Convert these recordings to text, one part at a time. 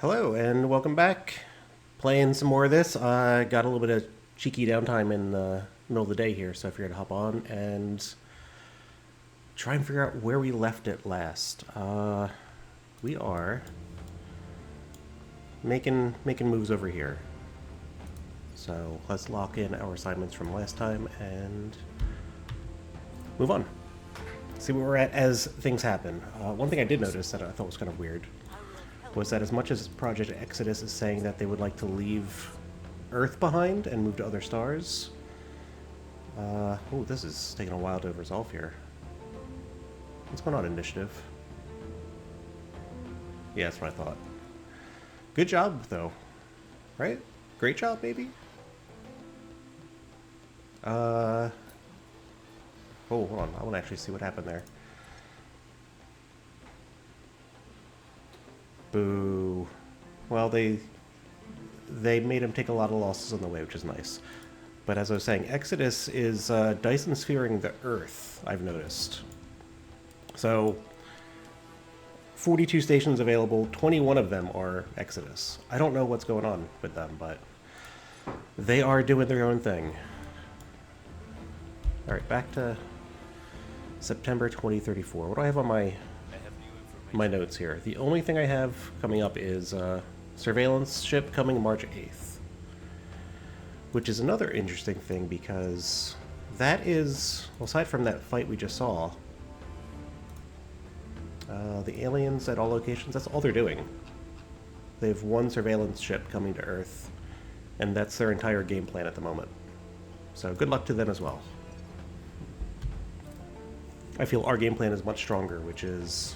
Hello and welcome back. Playing some more of this. I got a little bit of cheeky downtime in the middle of the day here, so I figured to hop on and try and figure out where we left it last. We are making moves over here. So let's lock in our assignments from last time and move on. See where we're at as things happen. One thing I did notice that I thought was kind of weird was that as much as Project Exodus is saying that they would like to leave Earth behind and move to other stars, oh, this is taking a while to resolve here. What's going on, Initiative? Yeah, that's what I thought. Good job, though. Right? Great job, maybe? Oh, hold on. I want to actually see what happened there. Boo. Well, they made him take a lot of losses on the way, which is nice. But as I was saying, Exodus is Dyson sphering the Earth, I've noticed. So, 42 stations available, 21 of them are Exodus. I don't know what's going on with them, but they are doing their own thing. Alright, back to September 2034. What do I have on my notes here? The only thing I have coming up is surveillance ship coming March 8th. Which is another interesting thing because that is, well, aside from that fight we just saw, the aliens at all locations, that's all they're doing. They have one surveillance ship coming to Earth, and that's their entire game plan at the moment. So good luck to them as well. I feel our game plan is much stronger, which is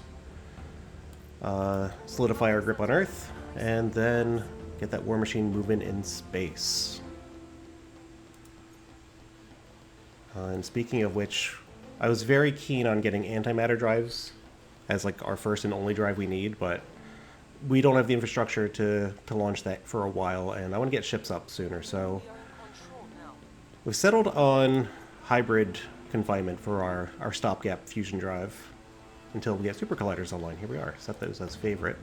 solidify our grip on Earth, and then get that war machine moving in space. And speaking of which, I was very keen on getting antimatter drives as like our first and only drive we need, but we don't have the infrastructure to launch that for a while, and I want to get ships up sooner, so we've settled on hybrid confinement for our stopgap fusion drive until we get super colliders online. Here we are. Set those as favorite.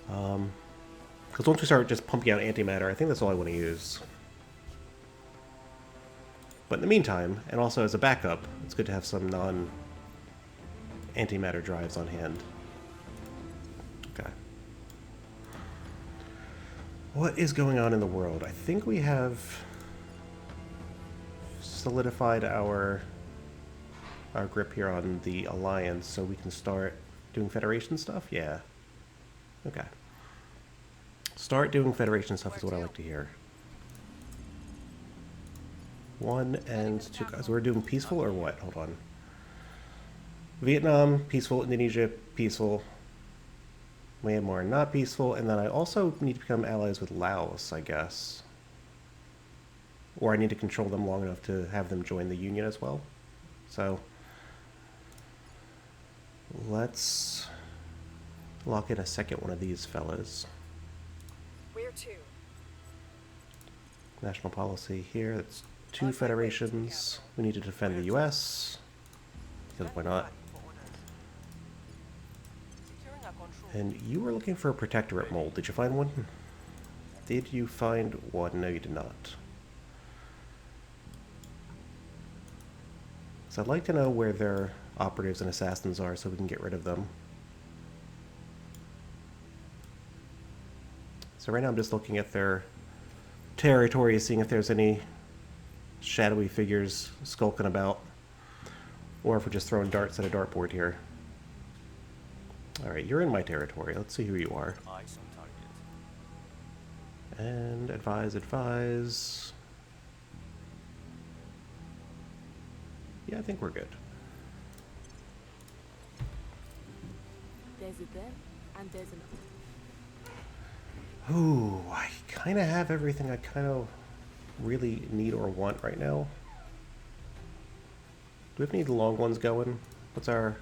Because once we start just pumping out antimatter, I think that's all I want to use. But in the meantime, and also as a backup, it's good to have some non-antimatter drives on hand. Okay. What is going on in the world? I think we have solidified our grip here on the Alliance, so we can start doing Federation stuff? Yeah. Okay. Start doing Federation stuff is what I like to hear. 1 and 2 guys. We're doing peaceful or what? Hold on. Vietnam, peaceful. Indonesia, peaceful. Myanmar, not peaceful. And then I also need to become allies with Laos, I guess. Or I need to control them long enough to have them join the Union as well. So let's lock in a second one of these fellas. Where to? National policy here. That's 2 federations. We need to defend the US. Because why not? And you were looking for a protectorate mold. Did you find one? Did you find one? No, you did not. So I'd like to know where their operatives and assassins are so we can get rid of them. So right now I'm just looking at their territory, seeing if there's any shadowy figures skulking about, or if we're just throwing darts at a dartboard here. Alright, you're in my territory. Let's see who you are. And advise. Yeah, I think we're good. There's a there, and there's another. Ooh, I kind of have everything I kind of really need or want right now. Do we have any long ones going? What's our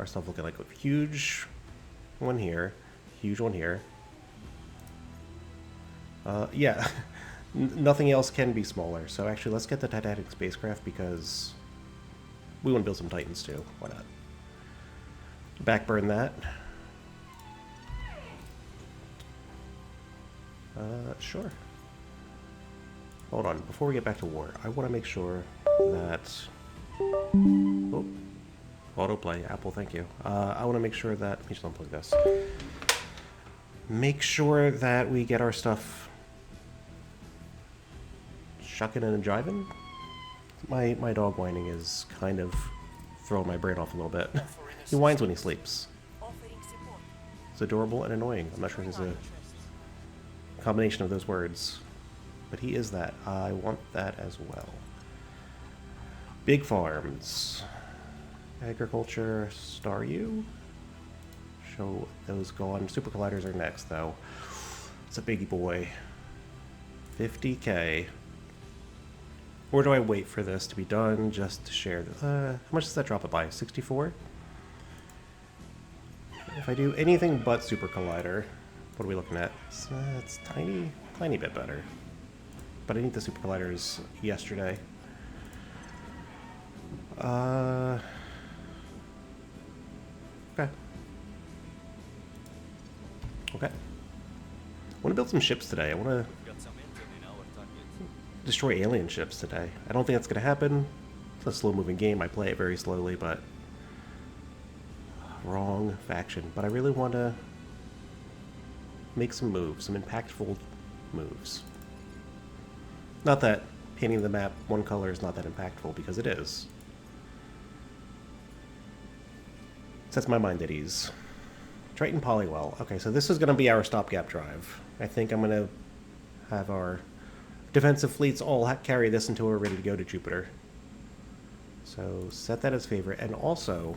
stuff looking like? A huge one here. Huge one here. Yeah. Nothing else can be smaller. So actually, let's get the Titanic spacecraft because we want to build some Titans too. Why not? Backburn that. Sure. Hold on, before we get back to war, I want to make sure that... Oh, autoplay, Apple, thank you. I want to make sure that... Let me just unplug this. Make sure that we get our stuff shucking and jiving. My dog whining is kind of throwing my brain off a little bit. He whines when he sleeps. It's adorable and annoying. I'm not sure if there's a combination of those words. But he is that. I want that as well. Big farms. Agriculture. Star U. Show those go on. Super colliders are next, though. It's a biggie boy. 50k. Or do I wait for this to be done just to share this? How much does that drop it by? 64? If I do anything but Super Collider, what are we looking at? It's tiny bit better. But I need the Super Colliders yesterday. Okay. Okay. I want to build some ships today. I want to destroy alien ships today. I don't think that's going to happen. It's a slow-moving game. I play it very slowly, but... Wrong faction. But I really want to make some moves, some impactful moves. Not that painting the map one color is not that impactful, because it is. Sets my mind at ease. Triton Polywell. Okay, so this is going to be our stopgap drive. I think I'm going to have our defensive fleets all carry this until we're ready to go to Jupiter. So set that as favorite. And also...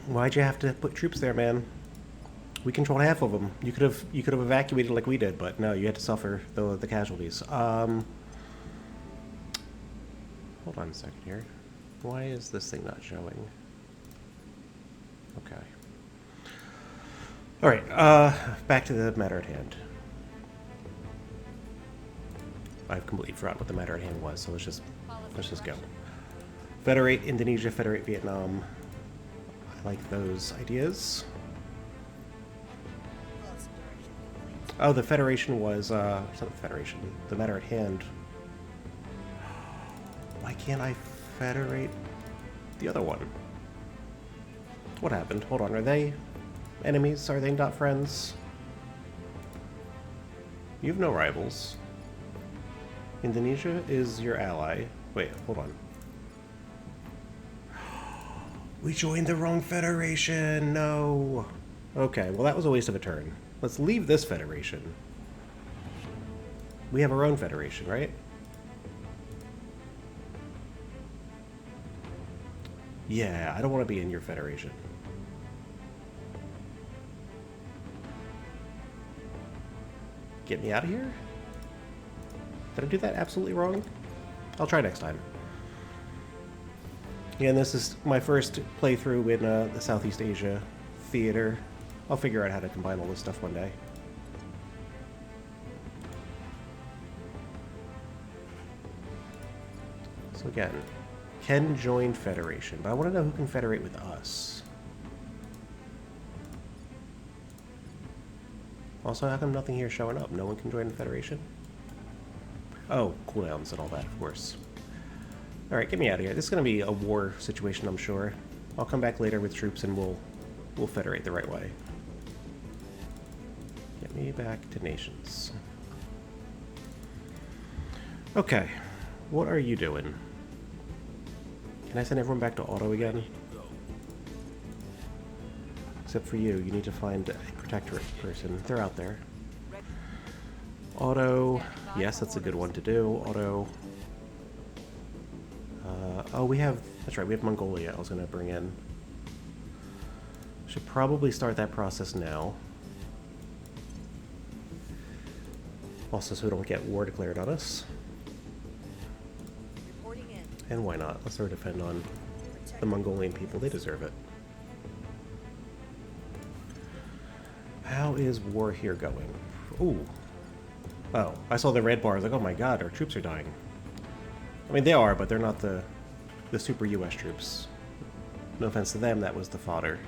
Why'd you have to put troops there, man? We controlled half of them. You could have evacuated like we did, but no, you had to suffer the casualties. Hold on a second here. Why is this thing not showing? Okay. All right. Back to the matter at hand. I've completely forgotten what the matter at hand was, so let's just go. Federate Indonesia, Federate Vietnam. I like those ideas. Oh, the Federation was, it's not the Federation. The matter at hand. Why can't I federate the other one? What happened? Hold on, are they enemies? Are they not friends? You have no rivals. Indonesia is your ally. Wait, hold on. We joined the wrong federation! No! Okay, well that was a waste of a turn. Let's leave this federation. We have our own federation, right? Yeah, I don't want to be in your federation. Get me out of here? Did I do that absolutely wrong? I'll try next time. Again, this is my first playthrough in the Southeast Asia theater. I'll figure out how to combine all this stuff one day. So again, can join Federation, but I want to know who can federate with us. Also, how come nothing here is showing up? No one can join the Federation? Oh, cooldowns and all that, of course. Alright, get me out of here. This is going to be a war situation, I'm sure. I'll come back later with troops and we'll federate the right way. Get me back to nations. Okay, what are you doing? Can I send everyone back to auto again? Except for you, you need to find a protectorate person. They're out there. Auto, yes, that's a good one to do. Auto. Oh, we have, that's right, we have Mongolia I was going to bring in. Should probably start that process now. Also, so we don't get war declared on us. And why not? Let's throw a defend on the Mongolian people. They deserve it. How is war here going? Ooh. Oh, I saw the red bar. I was like, oh my god, our troops are dying. I mean, they are, but they're not the super US troops. No offense to them, that was the fodder.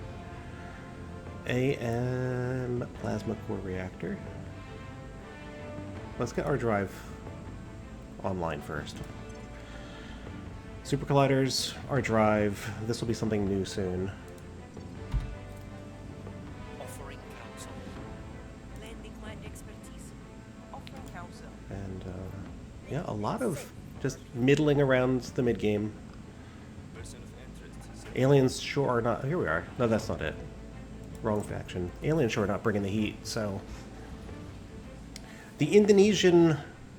AM plasma core reactor. Let's get our drive online first. Super colliders, our drive. This will be something new soon. Offering counsel. Lending my expertise. Offering counsel. And yeah, a lot of just middling around the mid game. Person of interest. Aliens sure are not. Here we are. No, that's not it. Wrong faction. Aliens sure are not bringing the heat. So the Indonesian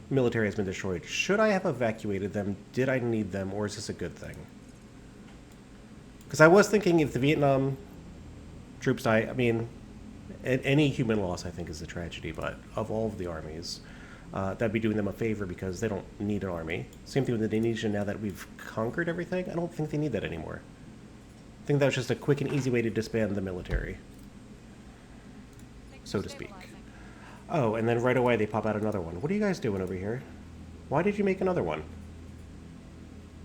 military has been destroyed. Should I have evacuated them? Did I need them, or is this a good thing? Because I was thinking if the Vietnam troops die, I mean, any human loss I think is a tragedy, but of all of the armies, that'd be doing them a favor because they don't need an army. Same thing with Indonesia now that we've conquered everything. I don't think they need that anymore. I think that was just a quick and easy way to disband the military, so to speak. Oh, and then right away they pop out another one. What are you guys doing over here? Why did you make another one?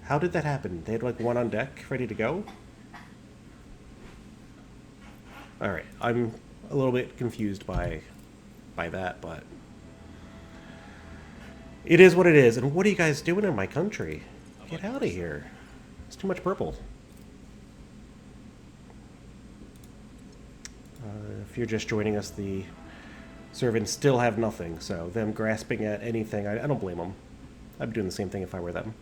How did that happen? They had like one on deck, ready to go? Alright, I'm a little bit confused by that, but it is what it is. And what are you guys doing in my country? Get out of here. It's too much purple. If you're just joining us, the servants still have nothing, so them grasping at anything, I don't blame them. I'd be doing the same thing if I were them.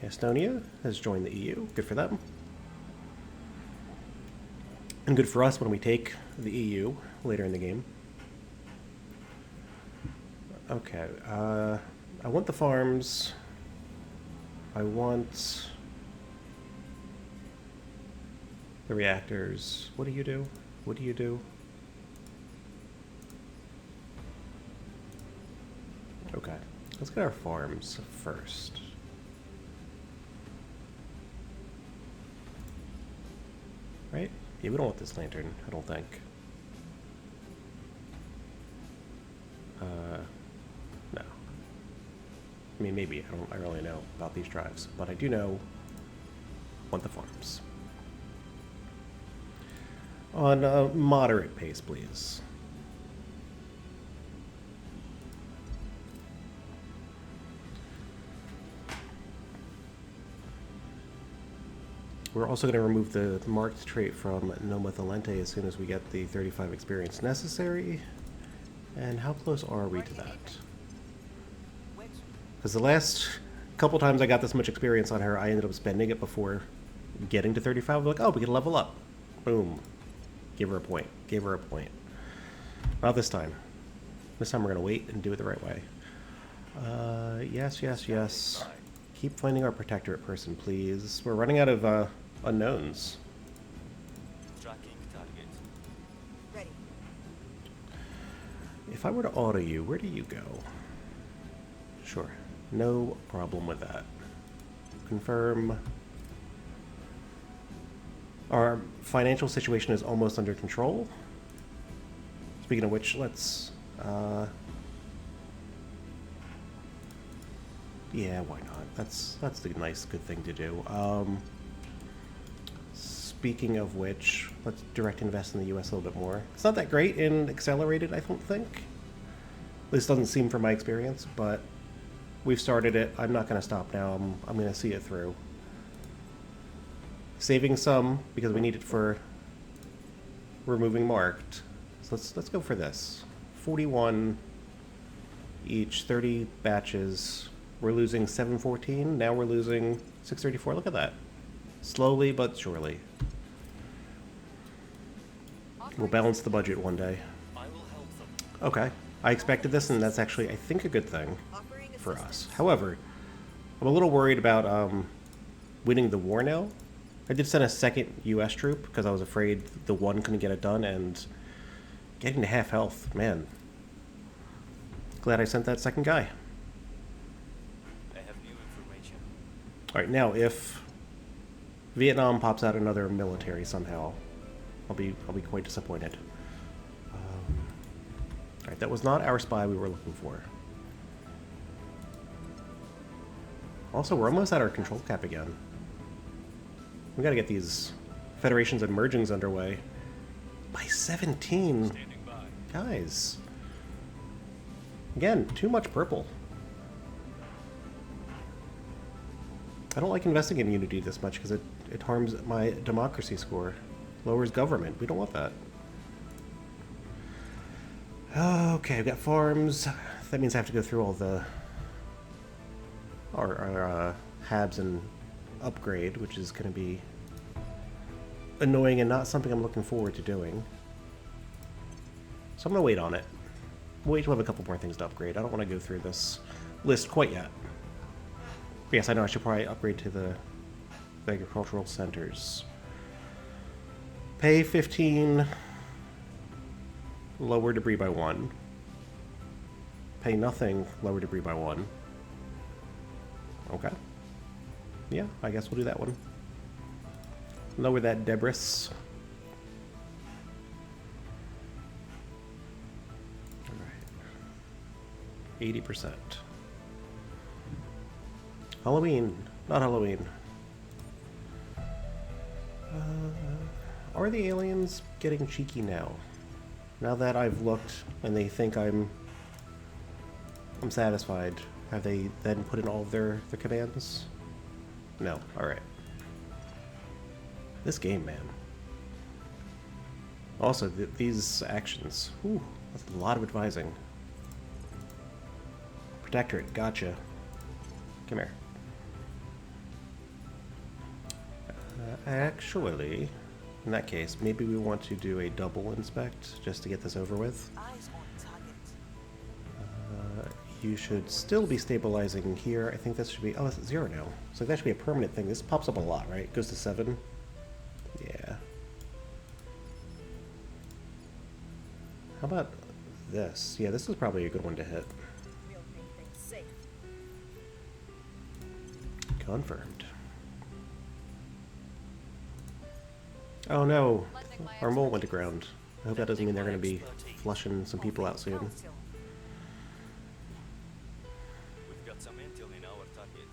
Estonia has joined the EU. Good for them. And good for us when we take the EU later in the game. Okay, I want the farms. I want the reactors. What do you do? What do you do? Okay, let's get our farms first. Right? Yeah, we don't want this lantern, I don't think. No. I mean, maybe. I don't really know about these drives, but I do know want the farms. On a moderate pace, please. We're also going to remove the marked trait from Noma Thalente as soon as we get the 35 experience necessary. And how close are we to that? Because the last couple times I got this much experience on her, I ended up spending it before getting to 35. Like, oh, we can level up. Boom. Give her a point. Give her a point. Not this time. This time we're going to wait and do it the right way. Yes, yes, yes. Keep finding our protectorate person, please. We're running out of unknowns. Tracking target. Ready. If I were to auto you, where do you go? Sure. No problem with that. Confirm. Our financial situation is almost under control. Speaking of which, let's... yeah, why not? That's the nice, good thing to do. Speaking of which, let's direct invest in the U.S. a little bit more. It's not that great in accelerated, I don't think. This doesn't seem from my experience, but we've started it. I'm not going to stop now. I'm going to see it through. Saving some because we need it for removing marked. So let's go for this. 41 each, 30 batches. We're losing 714. Now we're losing 634. Look at that. Slowly but surely. We'll balance the budget one day. I will help them. Okay. I expected this, and that's actually, I think, a good thing for us. However, I'm a little worried about winning the war now. I did send a second U.S. troop because I was afraid the one couldn't get it done, and getting to half health, man. Glad I sent that second guy. I have new information. All right, now if Vietnam pops out another military somehow, I'll be quite disappointed. All right, that was not our spy we were looking for. Also, we're almost at our control cap again. We gotta get these Federation's emerging's underway. By 17. Standing by. Guys. Again, too much purple. I don't like investing in Unity this much because it harms my democracy score. Lowers government. We don't want that. Okay, I've got farms. That means I have to go through all the our habs and upgrade, which is going to be annoying and not something I'm looking forward to doing. So I'm going to wait on it. Wait till I have a couple more things to upgrade. I don't want to go through this list quite yet. But yes, I know I should probably upgrade to the agricultural centers. Pay 15. Lower debris by 1. Pay nothing. Lower debris by 1. Okay. Yeah, I guess we'll do that one. Lower that debris. Alright. 80%. Halloween. Not Halloween. Are the aliens getting cheeky now? Now that I've looked and they think I'm satisfied, have they then put in all of their commands? No. Alright. This game, man. Also, these actions. Ooh, that's a lot of advising. Protectorate, gotcha. Come here. Actually, in that case, maybe we want to do a double inspect just to get this over with. Eyes on target. You should still be stabilizing here. I think this should be... Oh, it's at 0 now. So that should be a permanent thing. This pops up a lot, right? It goes to 7. Yeah. How about this? Yeah, this is probably a good one to hit. We'll make things safe. Confirmed. Oh no, our mole went to ground. I hope that doesn't mean they're going to be flushing some people out soon. We've got some intel in our target.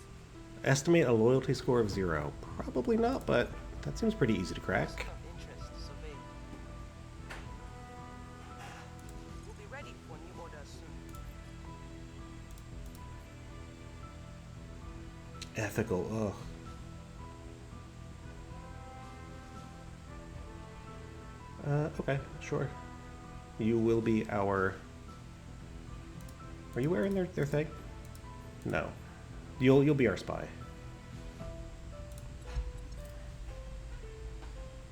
Estimate a loyalty score of 0. Probably not, but that seems pretty easy to crack. We'll be ready for new orders soon. Ethical, ugh. Okay, sure. You will be our... Are you wearing their thing? No. You'll be our spy.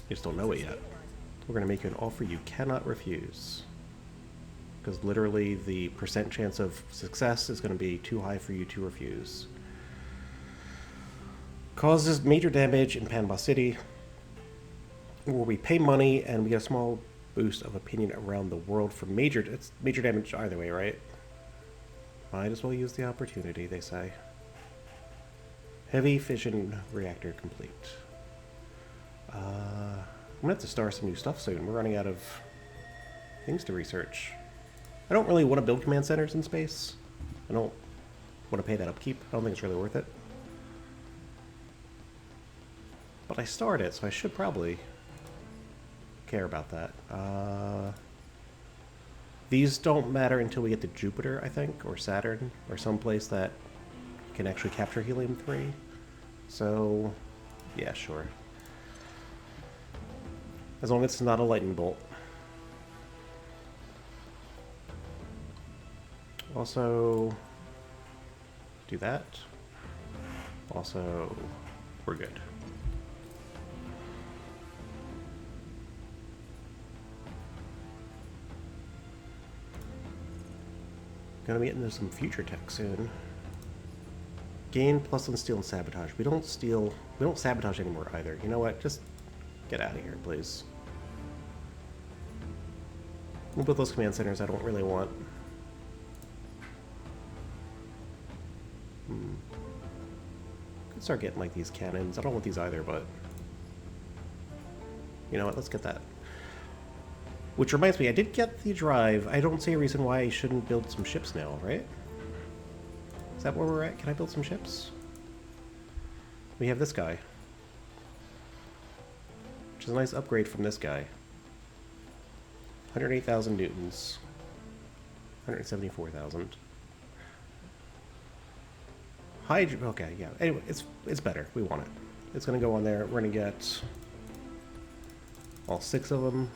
You just don't know it yet. We're gonna make you an offer you cannot refuse. Because literally the percent chance of success is gonna be too high for you to refuse. Causes major damage in Panama City, where we pay money and we get a small boost of opinion around the world for it's major damage either way, right? Might as well use the opportunity, they say. Heavy fission reactor complete. I'm gonna have to start some new stuff soon. We're running out of things to research. I don't really want to build command centers in space. I don't want to pay that upkeep. I don't think it's really worth it. But I started, so I should probably care about that. These don't matter until we get to Jupiter, I think, or Saturn, or someplace that can actually capture helium-3. So, yeah, sure. As long as it's not a lightning bolt. Also, do that. Also, we're good. Gonna be getting into some future tech soon. Gain plus on steal and sabotage. We don't sabotage anymore either. You know what? Just get out of here, please. We'll build those command centers I don't really want. Could start getting like these cannons. I don't want these either, but you know what? Let's get that. Which reminds me, I did get the drive. I don't see a reason why I shouldn't build some ships now, right? Is that where we're at? Can I build some ships? We have this guy. is a nice upgrade from this guy. 108,000 newtons. 174,000. Hydro. Okay, yeah. Anyway, it's better. We want it. It's gonna go on there. We're gonna get all 6 of them.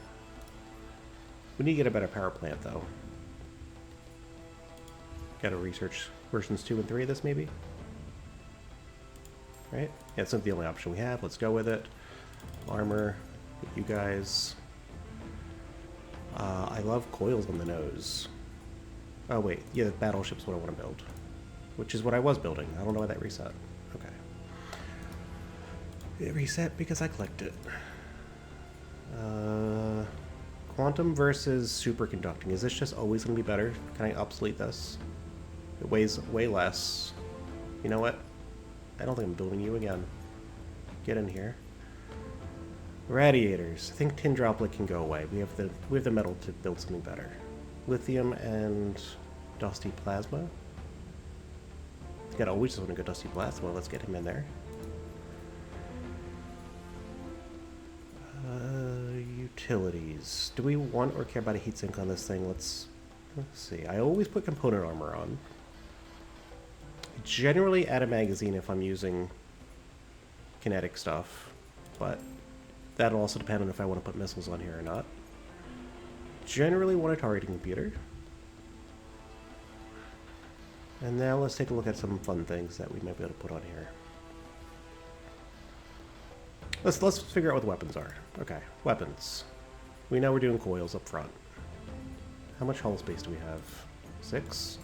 We need to get a better power plant, though. Gotta research versions 2 and 3 of this, maybe? Right? Yeah, it's not the only option we have. Let's go with it. Armor. You guys. I love coils on the nose. Oh, wait. Yeah, the battleship's what I want to build. Which is what I was building. I don't know why that reset. Okay. It reset because I clicked it. Quantum versus superconducting. Is this just always going to be better? Can I obsolete this? It weighs way less. You know what? I don't think I'm building you again. Get in here. Radiators. I think tin droplet can go away. We have the metal to build something better. Lithium and dusty plasma. We just want to go dusty plasma. Let's get him in there. Utilities. Do we want or care about a heatsink on this thing? Let's see. I always put component armor on. I generally add a magazine if I'm using kinetic stuff, but that'll also depend on if I want to put missiles on here or not. Generally want a targeting computer. And now let's take a look at some fun things that we might be able to put on here. Let's figure out what the weapons are. Okay, weapons. We know we're doing coils up front. How much hull space do we have? 6?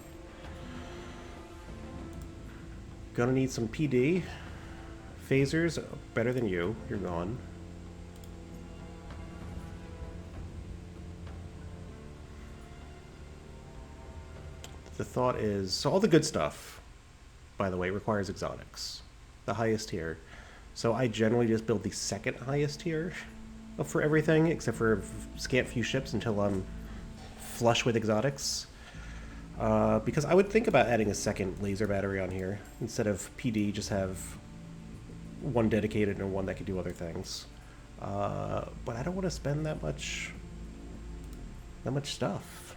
Gonna need some PD. Phasers, better than you. You're gone. The thought is, so all the good stuff, by the way, requires exotics. The highest tier. So I generally just build the second highest tier for everything, except for scant few ships until I'm flush with exotics. Because I would think about adding a second laser battery on here. Instead of PD, just have one dedicated and one that could do other things. But I don't want to spend that much stuff.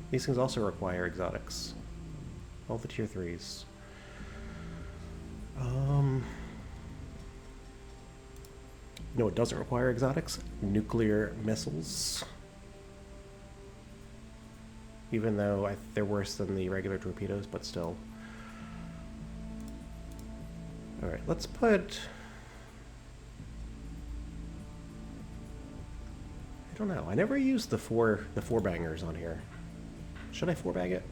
These things also require exotics. All the tier 3s. No, it doesn't require exotics. Nuclear missiles. Even though they're worse than the regular torpedoes, but still. Alright, let's put... I don't know. I never used the four bangers on here. Should I 4-bag it?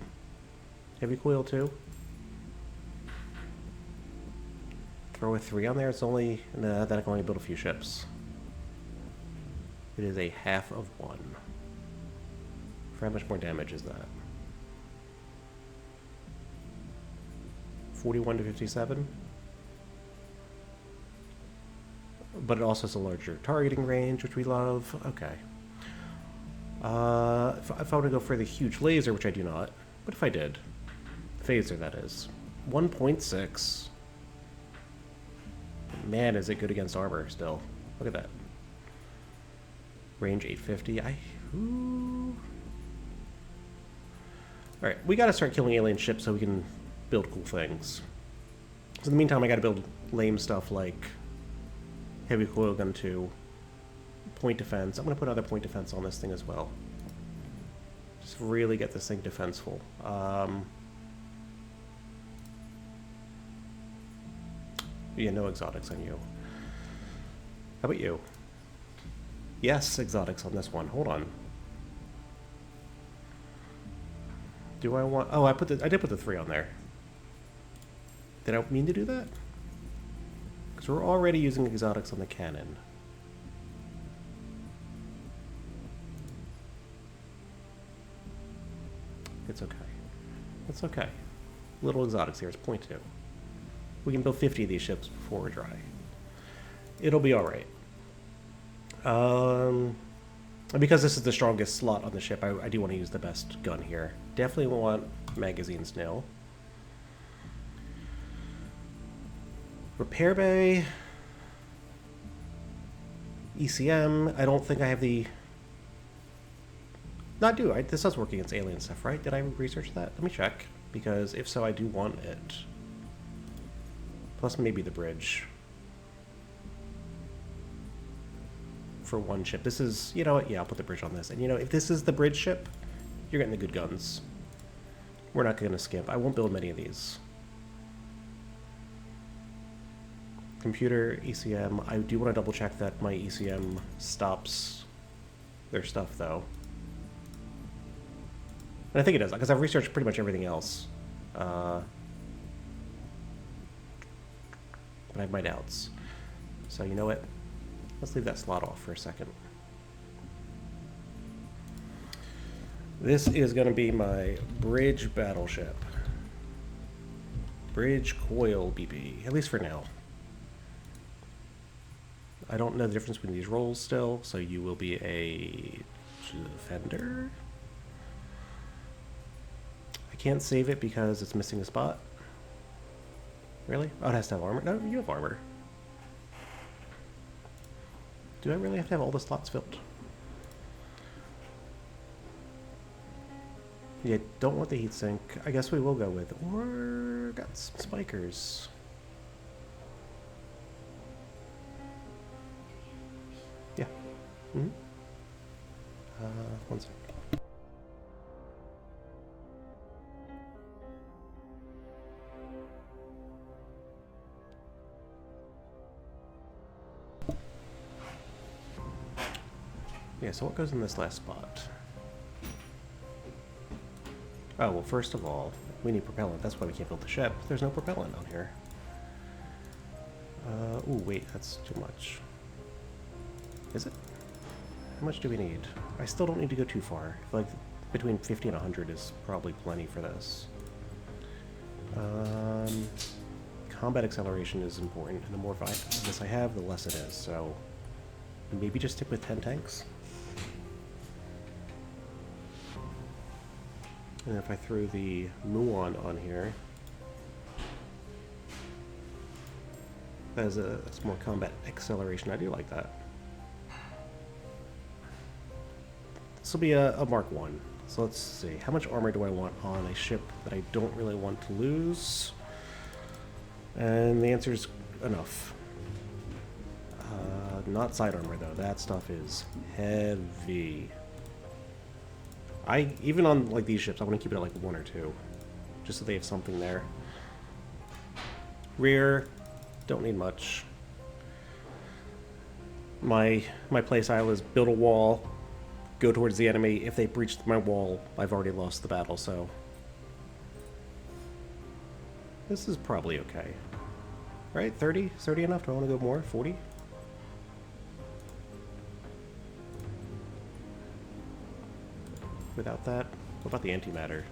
Heavy coil too? Throw a 3 on there? It's only... Nah, that I can only build a few ships. It is a half of 1. For how much more damage is that? 41 to 57? But it also has a larger targeting range, which we love. Okay. If I were to go for the huge laser, which I do not, but if I did, phaser that is, 1.6. Man, is it good against armor still. Look at that. Range 850. Alright, we gotta start killing alien ships so we can build cool things. So in the meantime, I gotta build lame stuff like heavy coil gun 2, point defense. I'm gonna put other point defense on this thing as well. Just really get this thing defenseful. Yeah, no exotics on you. How about you? Yes, exotics on this one. Hold on. Do I want... Oh, I did put the 3 on there. Did I mean to do that? Because we're already using exotics on the cannon. It's okay. It's okay. Little exotics here. It's 0.2. We can build 50 of these ships before we're dry. It'll be alright. Because this is the strongest slot on the ship, I do want to use the best gun here. Definitely want magazines now. Repair bay. ECM, I don't think I have the... No, I do. This does work against alien stuff, right? Did I research that? Let me check, because if so, I do want it. Plus maybe the bridge. For one ship. This is... You know what? Yeah, I'll put the bridge on this. And you know, if this is the bridge ship, you're getting the good guns. We're not going to skimp. I won't build many of these. Computer, ECM. I do want to double check that my ECM stops their stuff, though. And I think it does, because I've researched pretty much everything else. But I have my doubts. So you know what? Let's leave that slot off for a second. This is going to be my bridge battleship. Bridge coil BB, at least for now. I don't know the difference between these roles still, so you will be a defender. I can't save it because it's missing a spot. Really? Oh, it has to have armor? No, you have armor. Do I really have to have all the slots filled? Yeah, don't want the heatsink. I guess we will go with, or got some spikers. Yeah. Mm-hmm. One second. Yeah, so what goes in this last spot? Oh, well, first of all, we need propellant. That's why we can't build the ship. There's no propellant on here. Ooh, wait, that's too much. Is it? How much do we need? I still don't need to go too far. I feel like between 50 and 100 is probably plenty for this. Combat acceleration is important, and the more of this I have, the less it is, so maybe just stick with 10 tanks. And if I threw the Muon on here, that's more combat acceleration. I do like that. This will be a Mark 1. So let's see. How much armor do I want on a ship that I don't really want to lose? And the answer is enough. Not side armor, though. That stuff is heavy. Even on like these ships, I want to keep it at like 1 or 2, just so they have something there. Rear, don't need much. My play style is build a wall, go towards the enemy. If they breach my wall, I've already lost the battle. So this is probably okay, right? 30, 30 enough? Do I want to go more? 40? Without that, what about the antimatter?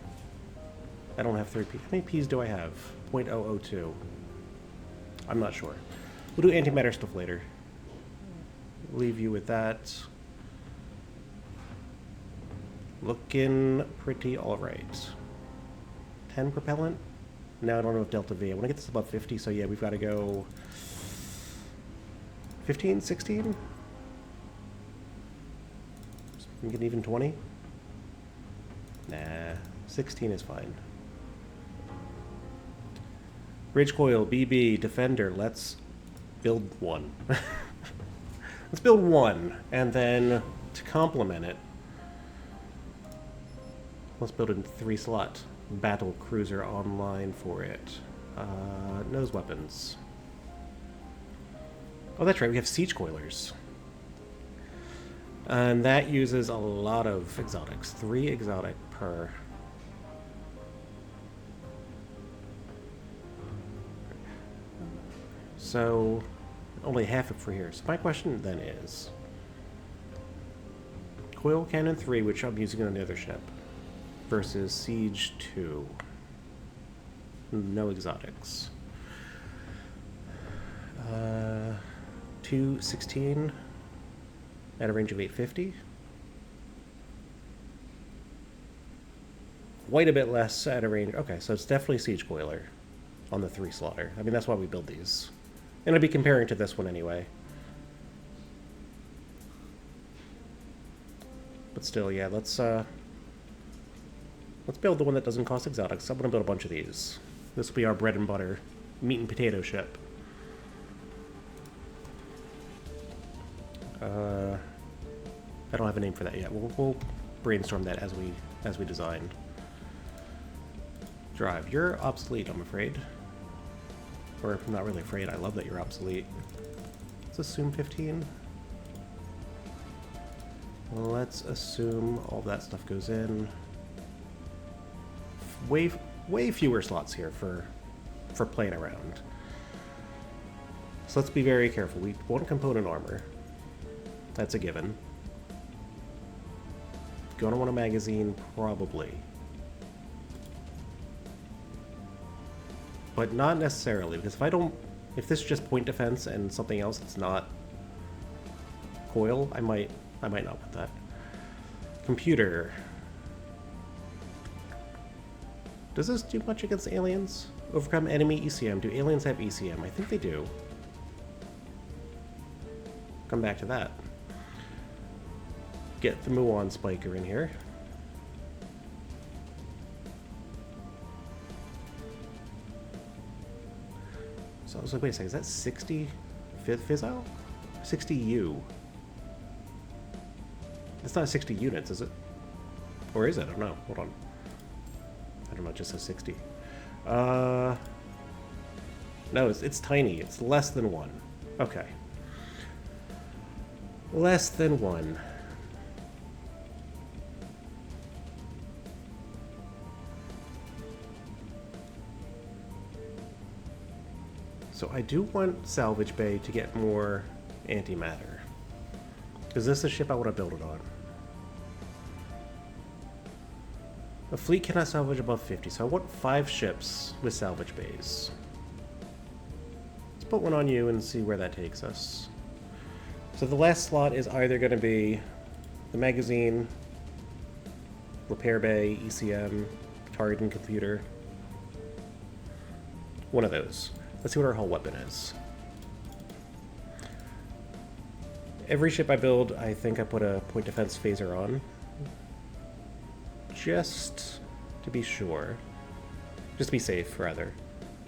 I don't have 3 P. How many P's do I have? 0.002. I'm not sure. We'll do antimatter stuff later. Leave you with that. Looking pretty alright. 10 propellant? Now I don't know if Delta V. I want to get this above 50, so yeah, we've got to go 15, 16? We can even 20? Nah, 16 is fine. Bridge coil, BB, defender, let's build one. Let's build one, and then to complement it, let's build a 3-slot battle cruiser online for it. Nose weapons. Oh, that's right, we have siege coilers. And that uses a lot of exotics. 3 exotic per. So, only half it for here. So my question then is, Coil Cannon 3, which I'm using on another ship, versus Siege 2. No exotics. 216 at a range of 850. Quite a bit less at a range. Okay, so it's definitely Siege Coiler on the 3-slotter. I mean, that's why we build these. And I'll be comparing to this one anyway. But still, yeah, let's build the one that doesn't cost exotics. I'm gonna build a bunch of these. This will be our bread and butter meat and potato ship. I don't have a name for that yet. We'll brainstorm that as we design. Drive. You're obsolete, I'm afraid. Or I'm not really afraid. I love that you're obsolete. Let's assume 15. Let's assume all that stuff goes in. Way fewer slots here for playing around. So let's be very careful. We want component armor. That's a given. Gonna want a magazine, probably. But not necessarily, because if this is just point defense and something else that's not coil, I might not want that. Computer. Does this do much against aliens? Overcome enemy ECM. Do aliens have ECM? I think they do. Come back to that. Get the Muon Spiker in here. So I was like, wait a second, is that 60 Fizzile? 60 U. It's not 60 units, is it? Or is it? I don't know. Hold on. I don't know, it just says 60. No, it's tiny. It's less than 1. Okay. Less than 1. So I do want Salvage Bay to get more antimatter. Is this the ship I want to build it on? A fleet cannot salvage above 50, so I want 5 ships with salvage bays. Let's put one on you and see where that takes us. So the last slot is either going to be the magazine, repair bay, ECM, target and computer. One of those. Let's see what our hull weapon is. Every ship I build, I think I put a point defense phaser on. Just to be sure. Just to be safe, rather.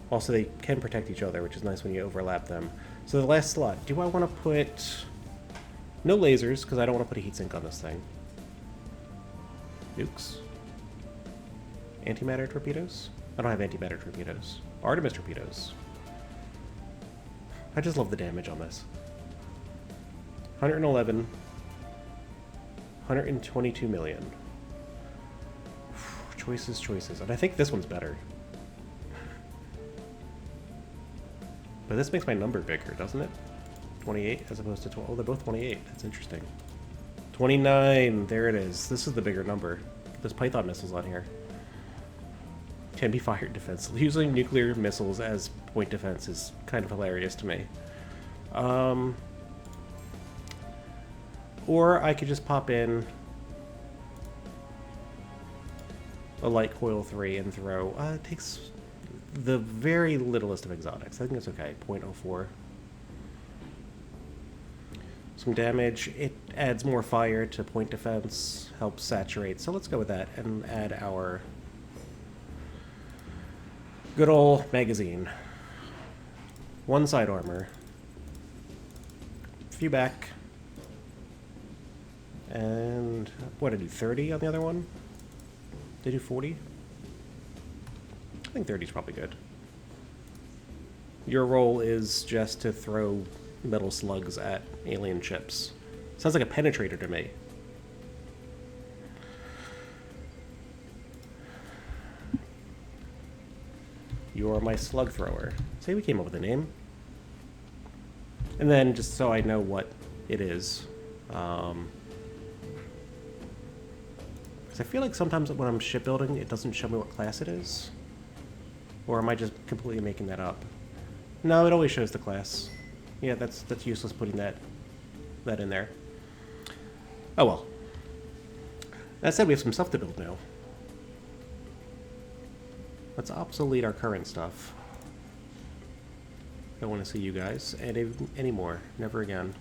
Also, they can protect each other, which is nice when you overlap them. So the last slot, do I want to put... No lasers, because I don't want to put a heatsink on this thing. Nukes. Antimatter torpedoes? I don't have antimatter torpedoes. Artemis torpedoes. I just love the damage on this. 111. 122 million. Choices, choices. And I think this one's better. But this makes my number bigger, doesn't it? 28 as opposed to 12. Oh, they're both 28. That's interesting. 29. There it is. This is the bigger number. There's Python missiles on here. Can be fired defense. Using nuclear missiles as point defense is kind of hilarious to me. Or I could just pop in a light coil 3 and throw... it takes the very littlest of exotics. I think that's okay. 0.04. Some damage. It adds more fire to point defense. Helps saturate. So let's go with that and add our good old magazine. 1 side armor. A few back. And what did I do? 30 on the other one? Did I do 40? I think 30 is probably good. Your role is just to throw metal slugs at alien ships. Sounds like a penetrator to me. You are my slug thrower. Say we came up with a name. And then, just so I know what it is. Because I feel like sometimes when I'm shipbuilding, it doesn't show me what class it is. Or am I just completely making that up? No, it always shows the class. Yeah, that's useless putting that in there. Oh well. That said, we have some stuff to build now. Let's obsolete our current stuff. Don't want to see you guys anymore. Never again.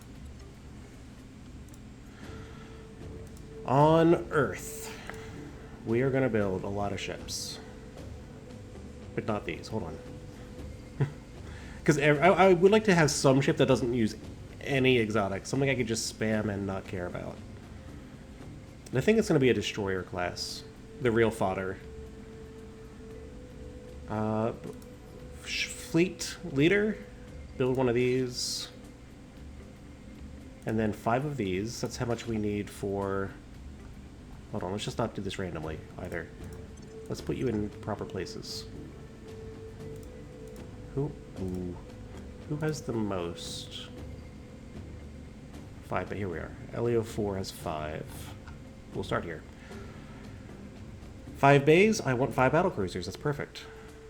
On Earth, we are going to build a lot of ships. But not these. Hold on. Because I would like to have some ship that doesn't use any exotics. Something I could just spam and not care about. And I think it's going to be a destroyer class. The real fodder. Fleet leader. Build one of these. And then 5 of these. That's how much we need for... Hold on, let's just not do this randomly, either. Let's put you in proper places. Who has the most? 5, but here we are. Elio 4 has 5. We'll start here. 5 bays, I want 5 battle cruisers, that's perfect.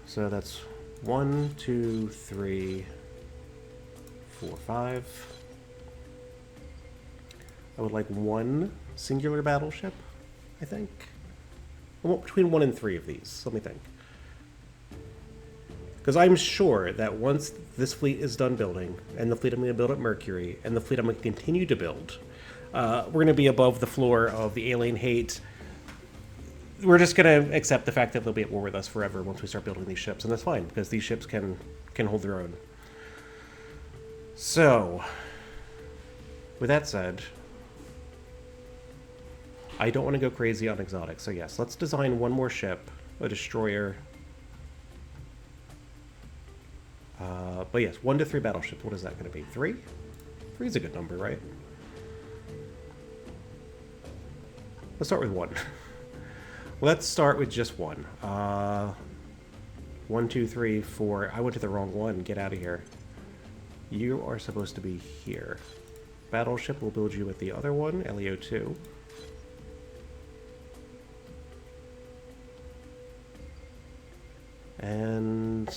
So that's 1, 2, 3, 4, 5. I would like 1 singular battleship, I think. I want between 1 and 3 of these. Let me think. Because I'm sure that once this fleet is done building, and the fleet I'm going to build at Mercury, and the fleet I'm going to continue to build, we're going to be above the floor of the alien hate. We're just going to accept the fact that they'll be at war with us forever once we start building these ships, and that's fine, because these ships can hold their own. So, with that said... I don't want to go crazy on exotics, so yes, let's design one more ship, a destroyer. But yes, 1 to 3 battleships. What is that going to be? 3? 3 is a good number, right? Let's start with 1. Let's start with just 1. 1, 2, 3, 4. I went to the wrong one. Get out of here. You are supposed to be here. Battleship, we'll build you with the other one, Leo 2. And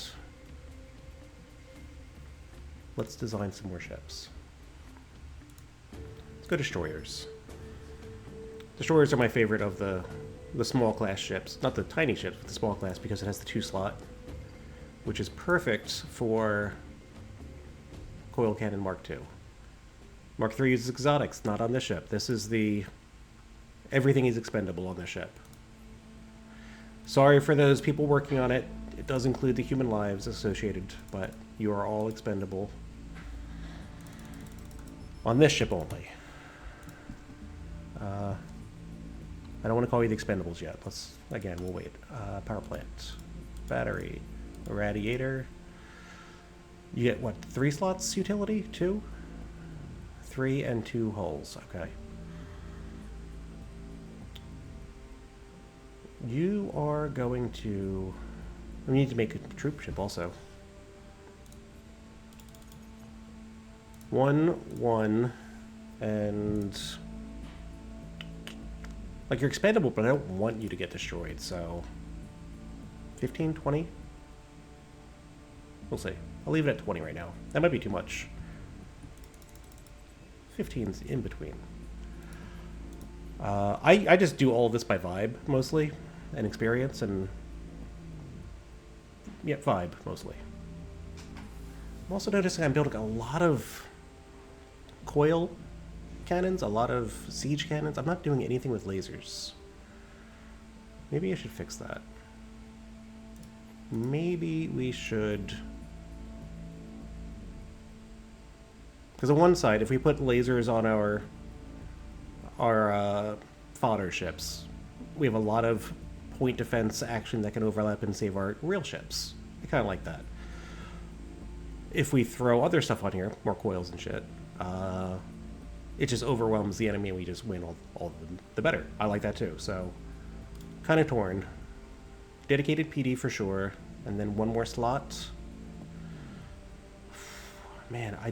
let's design some more ships. Let's go destroyers. Destroyers are my favorite of the small class ships. Not the tiny ships, but the small class, because it has the 2 slot, which is perfect for Coil Cannon Mark II. Mark III uses exotics, not on this ship. This is the... Everything is expendable on this ship. Sorry for those people working on it. It does include the human lives associated, but you are all expendable. On this ship only. I don't want to call you the expendables yet. Again, we'll wait. Power plant. Battery. Radiator. You get, what, 3 slots utility? 2? 3 and 2 hulls. Okay. You are going to... We need to make a troop ship also. 1, 1, and... Like, you're expendable, but I don't want you to get destroyed, so... 15, 20? We'll see. I'll leave it at 20 right now. That might be too much. 15's in between. I just do all of this by vibe, mostly, and experience, and... Yeah, vibe, mostly. I'm also noticing I'm building a lot of coil cannons, a lot of siege cannons. I'm not doing anything with lasers. Maybe I should fix that. Maybe we should... Because on one side, if we put lasers on our fodder ships, we have a lot of point defense action that can overlap and save our real ships. I kind of like that. If we throw other stuff on here, more coils and shit, it just overwhelms the enemy and we just win all of them. The better. I like that too, so kind of torn. Dedicated PD for sure, and then 1 more slot. Man, I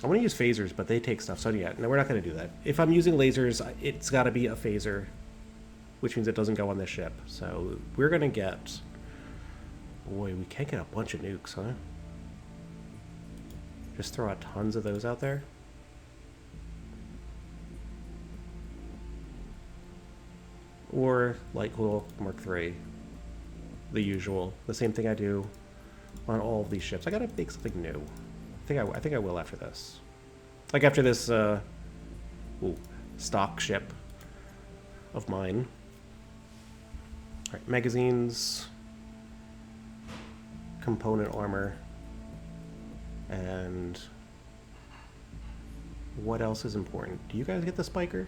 want to use phasers, but they take stuff, so yeah, no, we're not going to do that. If I'm using lasers, it's got to be a phaser, which means it doesn't go on this ship. So we're going to get... Boy, we can't get a bunch of nukes, huh? Just throw out tons of those out there. Or Light Cool Mark III. The usual. The same thing I do on all of these ships. I gotta make something new. I think I will after this. Like after this, stock ship of mine. Alright, magazines, component armor, and what else is important? Do you guys get the spiker?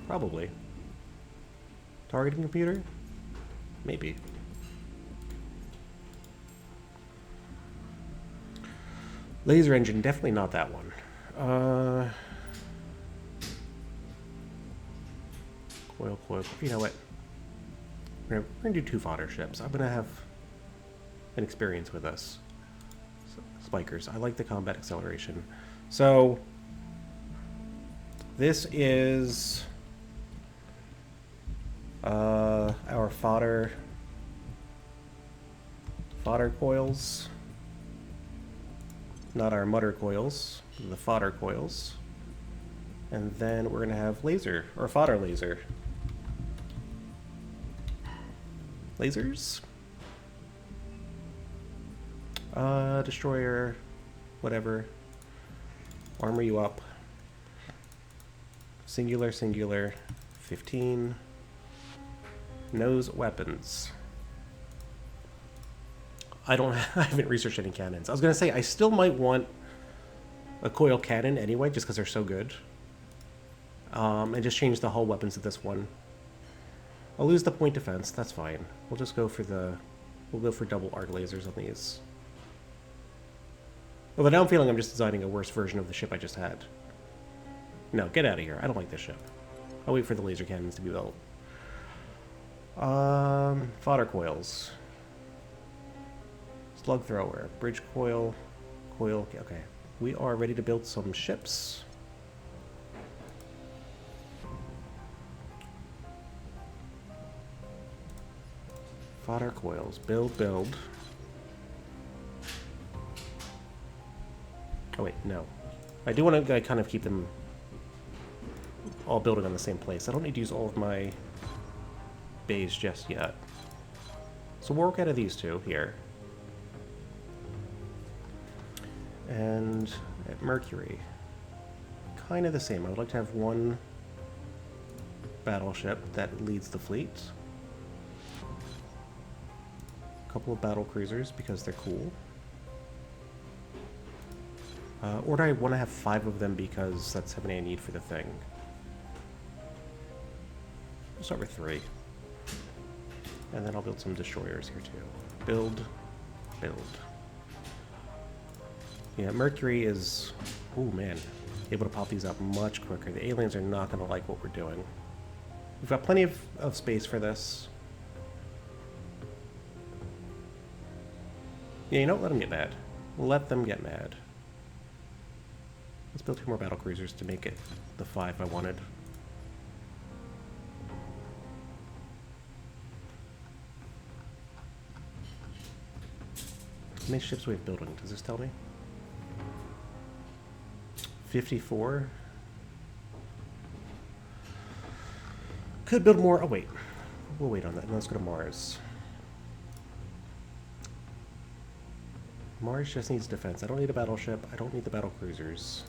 Probably. Targeting computer? Maybe. Laser engine, definitely not that one. Coil. You know what? We're gonna do 2 fodder ships. I'm gonna have an experience with us. Spikers. I like the combat acceleration. So this is our fodder coils. Not our mutter coils, the fodder coils. And then we're gonna have laser, or fodder laser. Lasers? Destroyer, whatever. Armor you up. Singular, 15. Nose weapons. I haven't researched any cannons. I was gonna say, I still might want a coil cannon anyway, just because they're so good. And just change the hull weapons to this one. I'll lose the point defense, that's fine. We'll just go for we'll go for double arc lasers on these. Although now I'm feeling I'm just designing a worse version of the ship I just had. No, get out of here. I don't like this ship. I'll wait for the laser cannons to be built. Fodder coils. Slug thrower. Bridge coil. Okay. We are ready to build some ships. Fodder coils. Build. Oh wait, no. I do want to kind of keep them all building on the same place. I don't need to use all of my bays just yet. So we'll work out of these 2 here. And at Mercury, kind of the same. I would like to have 1 battleship that leads the fleet. A couple of battle cruisers because they're cool. Or do I want to have 5 of them because that's how many I need for the thing? We'll start with 3. And then I'll build some destroyers here too. Build. Yeah, Mercury is, oh man, able to pop these up much quicker. The aliens are not going to like what we're doing. We've got plenty of space for this. Yeah, you know what? Let them get mad. Let them get mad. Let's build 2 more battle cruisers to make it the 5 I wanted. How many ships we have building? Does this tell me? 54. Could build more. Oh wait, we'll wait on that. Let's go to Mars. Mars just needs defense. I don't need a battleship. I don't need the battle cruisers.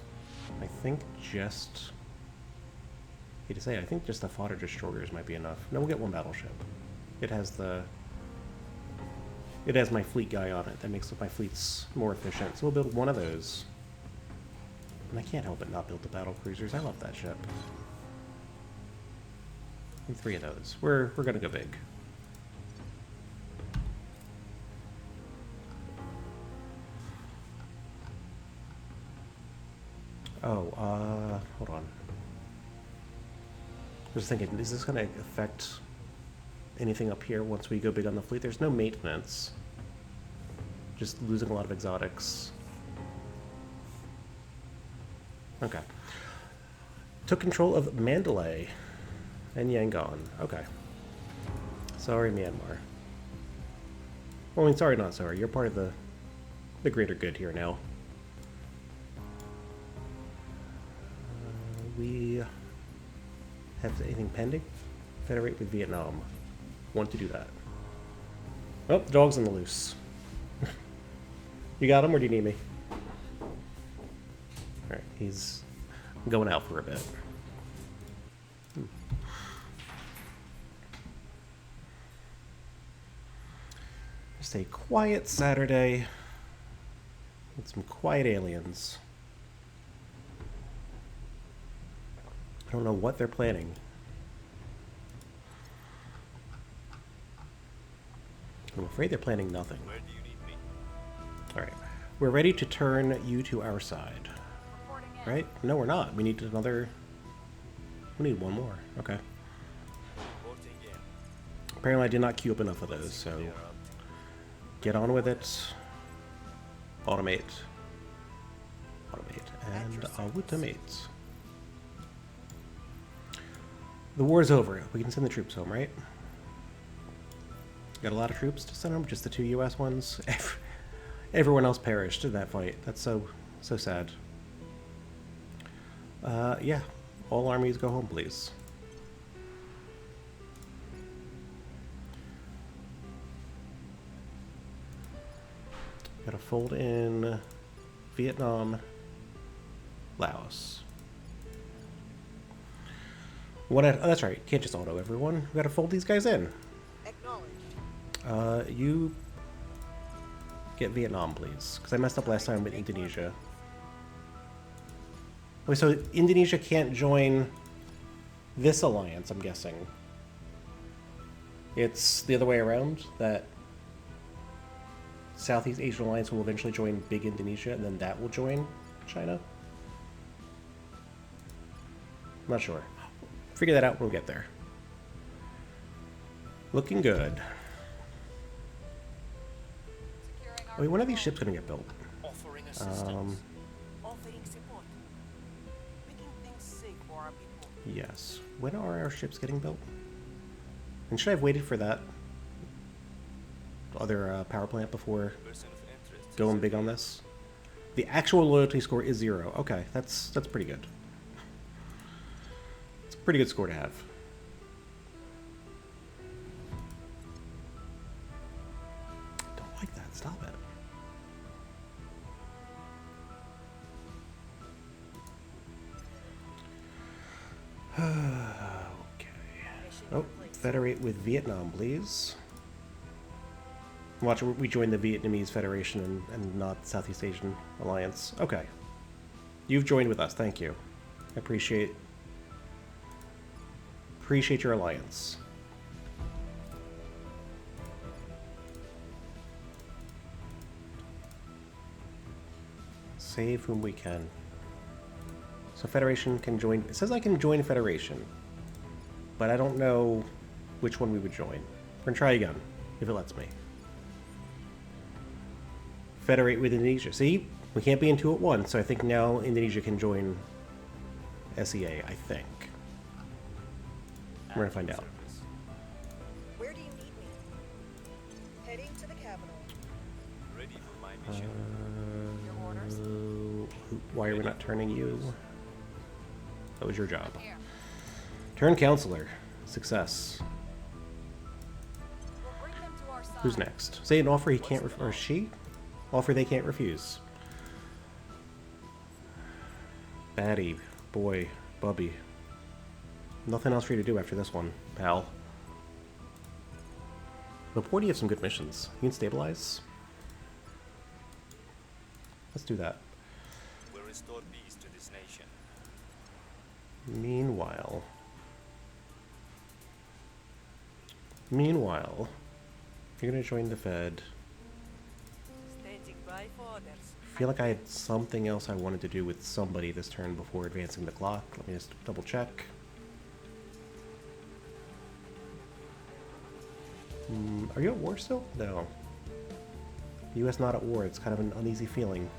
I think just... hate to say, I think just the fodder destroyers might be enough. No, we'll get 1 battleship. It has my fleet guy on it. That makes my fleets more efficient. So we'll build 1 of those. And I can't help but not build the battle cruisers. I love that ship. And 3 of those. We're gonna go big. Oh, hold on. I was thinking, is this gonna affect anything up here once we go big on the fleet? There's no maintenance. Just losing a lot of exotics. Okay. Took control of Mandalay and Yangon. Okay. Sorry, Myanmar. Well, I mean, sorry, not sorry. You're part of the greater good here now. We have anything pending? Federate with Vietnam. Want to do that. Oh, the dog's on the loose. You got him, or do you need me? Alright, he's going out for a bit. Just a quiet Saturday with some quiet aliens. I don't know what they're planning. I'm afraid they're planning nothing. Where do you need me? Alright. We're ready to turn you to our side. Right? No, we're not. We need another... We need one more. Okay. Reporting in. Apparently I did not queue up enough of those, so... Clear up. Get on with it. Automate. Automate. And automate. The war's over. We can send the troops home, right? Got a lot of troops to send home? Just the 2 US ones? Everyone else perished in that fight. That's so sad. Yeah. All armies go home, please. Gotta fold in Vietnam, Laos. What? Oh, that's right. Can't just auto everyone. We gotta fold these guys in. You get Vietnam, please, because I messed up last time with Indonesia. Wait, so Indonesia can't join this alliance, I'm guessing. It's the other way around, that Southeast Asian Alliance will eventually join Big Indonesia, and then that will join China? I'm not sure. Figure that out when we get there. Looking good. Wait, when are these ships going to get built? Offering assistance. Offering support. Making things safe for our people. Yes. When are our ships getting built? And should I have waited for that other power plant before Person of interest. going big on this? The actual loyalty score is 0. Okay, that's pretty good. It's a pretty good score to have. Don't like that. Stop it. Okay. Oh, federate with Vietnam, please. Watch, we join the Vietnamese Federation and not Southeast Asian Alliance. Okay. You've joined with us, thank you. I appreciate your alliance. Save whom we can. So Federation can join. It says I can join Federation, but I don't know which one we would join. We're gonna try again, if it lets me. Federate with Indonesia. See? We can't be in 2 at once, so I think now Indonesia can join SEA, I think. We're gonna find out. Service. Where do you need me? Heading to the capital. Ready for my mission. Your orders? Why are we not turning you? That was your job. Turn counselor. Success. We'll bring them to our side. Who's next? Say an offer he can't or she? Offer they can't refuse. Baddie, boy, Bubby. Nothing else for you to do after this one, pal. Before you have some good missions. You can stabilize. Let's do that. We'll restore peace to this nation. Meanwhile, you're gonna join the Fed. Standing by for orders. I feel like I had something else I wanted to do with somebody this turn before advancing the clock. Let me just double check. Are you at war still? No. U.S. not at war. It's kind of an uneasy feeling.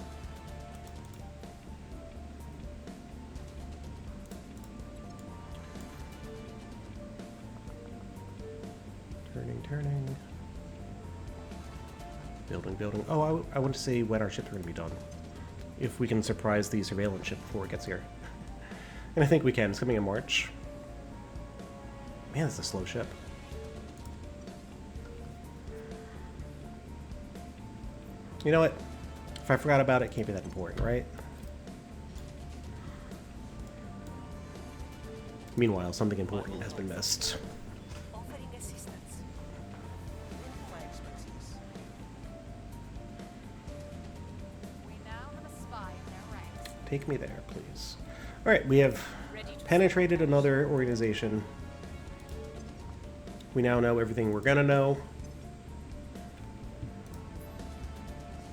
Turning. Building. Oh, I want to see when our ships are going to be done. If we can surprise the surveillance ship before it gets here. And I think we can. It's coming in March. Man, it's a slow ship. You know what? If I forgot about it, it can't be that important, right? Meanwhile, something important has been missed. Offering assistance. My expertise. We now have a spy in their ranks. Take me there, please. Alright, we have penetrated another organization. We now know everything we're gonna know.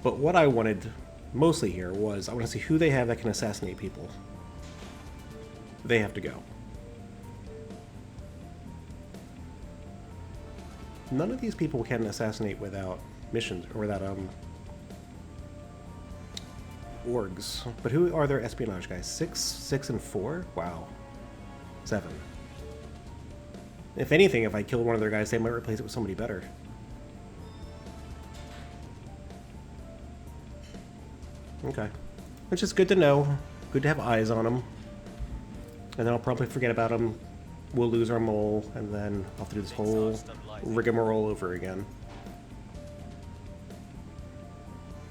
But what I wanted mostly here was I want to see who they have that can assassinate people. They have to go. None of these people can assassinate without missions or without orgs. But who are their espionage guys? 6, and 4? Wow. 7. If anything, if I killed one of their guys, they might replace it with somebody better. Okay. Which is good to know. Good to have eyes on them. And then I'll probably forget about them. We'll lose our mole, and then I'll have to do this whole rigmarole over again.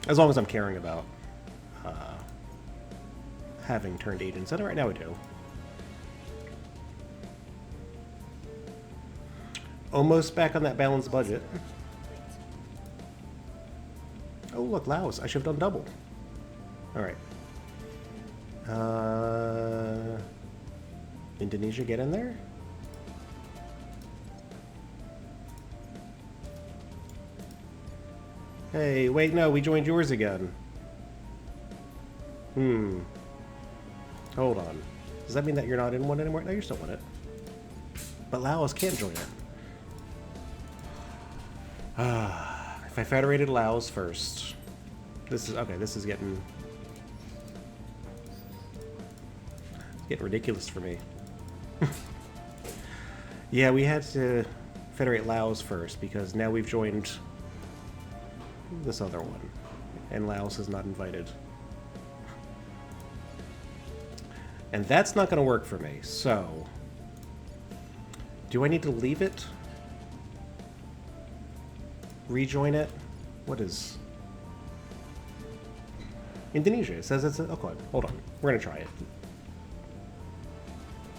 As long as I'm caring about having turned agents. And right now I do. Almost back on that balanced budget. Oh, look, Laos. I should have done double. Alright. Indonesia, get in there? Hey, wait, no, we joined yours again. Hold on. Does that mean that you're not in one anymore? No, you're still in it. But Laos can't join it. If I federated Laos first. This is, okay, this is getting ridiculous for me. Yeah, we had to federate Laos first because now we've joined this other one, and Laos is not invited. And that's not going to work for me, so do I need to leave it? Rejoin it? What is Indonesia? It says it's okay, hold on. We're going to try it.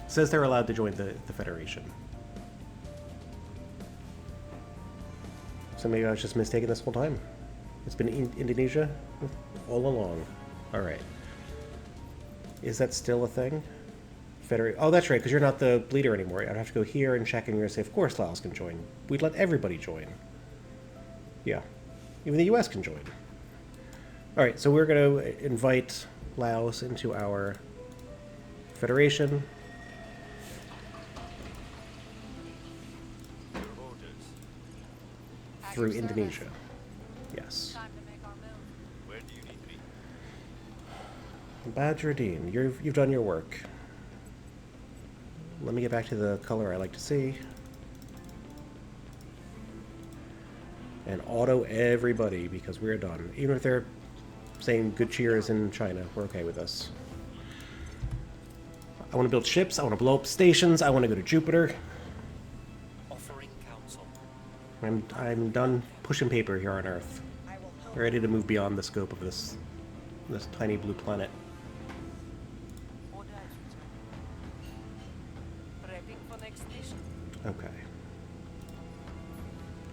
It says they're allowed to join the Federation. So maybe I was just mistaken this whole time. It's been Indonesia all along. Alright. Is that still a thing? Oh, that's right, because you're not the leader anymore. I'd have to go here and check, and you're going to say, of course Laos can join. We'd let everybody join. Yeah. Even the US can join. Alright, so we're going to invite Laos into our Federation. Your orders. Through Indonesia. Yes. Time to make our move. Where do you need me? Badruddin, you've done your work. Let me get back to the color I like to see. And auto everybody, because we're done. Even if they're saying good cheers in China, we're okay with this. I want to build ships, I want to blow up stations, I want to go to Jupiter. Offering counsel. I'm done pushing paper here on Earth. Ready to move beyond the scope of this tiny blue planet. Order as written. Prepping for next mission. Okay.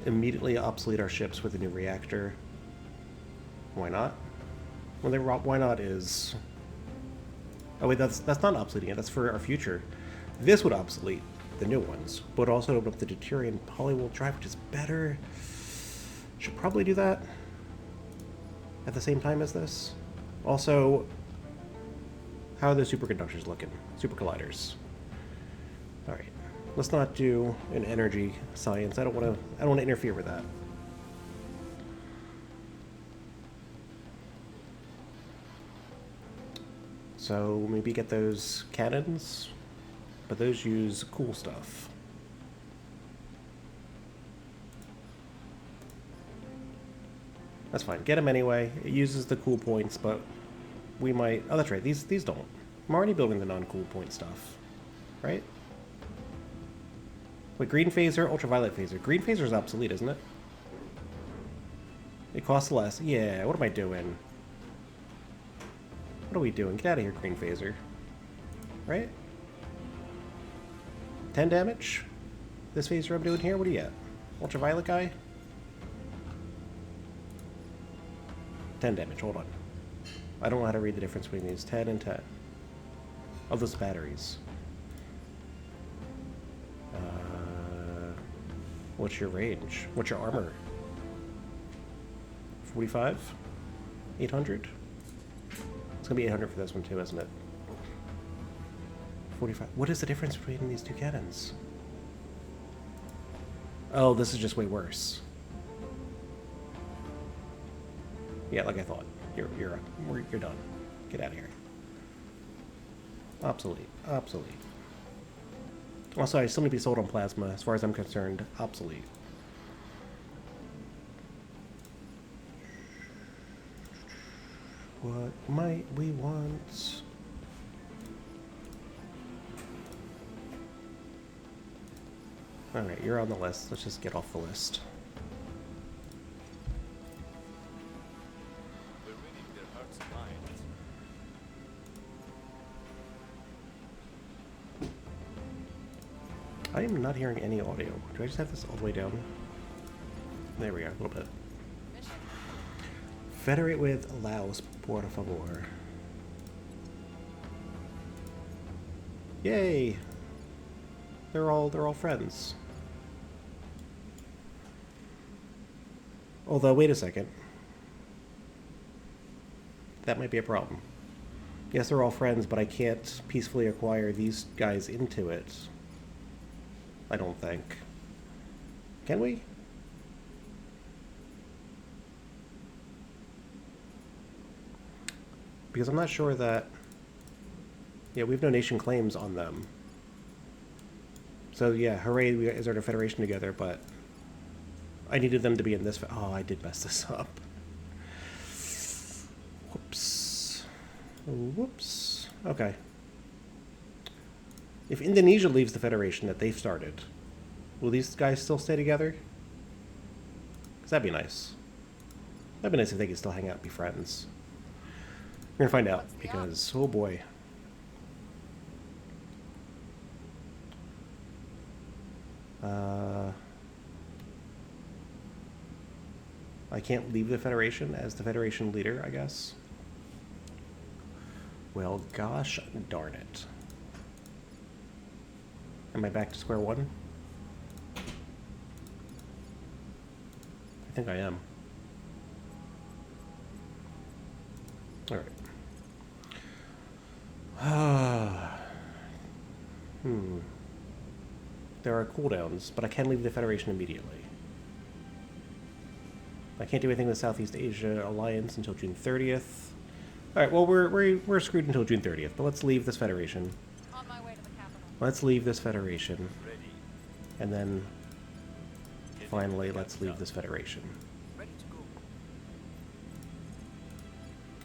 Immediately obsolete our ships with a new reactor. Why not? Well, why not is... Oh wait, that's not obsoleting it. That's for our future. This would obsolete the new ones, but also open up the deuterium polywall drive, which is better. Should probably do that at the same time as this. Also, how are the superconductors looking? Super colliders. All right. Let's not do an energy science. I don't want to interfere with that. So maybe get those cannons, but those use cool stuff. That's fine. Get them anyway. It uses the cool points, but we might... Oh, that's right. These don't. I'm already building the non-cool point stuff, right? Wait, green phaser, ultraviolet phaser. Green phaser is obsolete, isn't it? It costs less. Yeah, what am I doing? What are we doing? Get out of here, green phaser. Right? 10 damage? This phaser I'm doing here? What do you get? Ultraviolet guy? 10 damage, hold on. I don't know how to read the difference between these. 10 and 10. Oh, those batteries. What's your range? What's your armor? 45? 800? It's gonna be 800 for this one too, isn't it? 45. What is the difference between these two cannons? Oh, this is just way worse. Yeah, like I thought. You're done. Get out of here. Obsolete. Obsolete. Also, I still need to be sold on plasma. As far as I'm concerned, obsolete. What might we want? Alright, you're on the list. Let's just get off the list. We're reading their hearts and minds. I am not hearing any audio. Do I just have this all the way down? There we go, a little bit. Federate with Laos, por favor. Yay! They're all friends. Although, wait a second. That might be a problem. Yes, they're all friends, but I can't peacefully acquire these guys into it. I don't think. Can we? Because I'm not sure that... Yeah, we have no nation claims on them. So yeah, hooray, we guys are in a federation together, but... I needed them to be in this... Oh, I did mess this up. Whoops. Whoops. Okay. If Indonesia leaves the federation that they've started, will these guys still stay together? Because that'd be nice. That'd be nice if they could still hang out and be friends. We're gonna find out, because, oh boy. I can't leave the Federation as the Federation leader, I guess. Well, gosh darn it. Am I back to square one? I think I am. Alright. There are cooldowns, but I can leave the Federation immediately. I can't do anything with Southeast Asia Alliance until June 30th. Alright, well, we're screwed until June 30th, but let's leave this Federation. On my way to the capital. Let's leave this Federation. Ready. And then, finally, let's leave this Federation. Ready to go.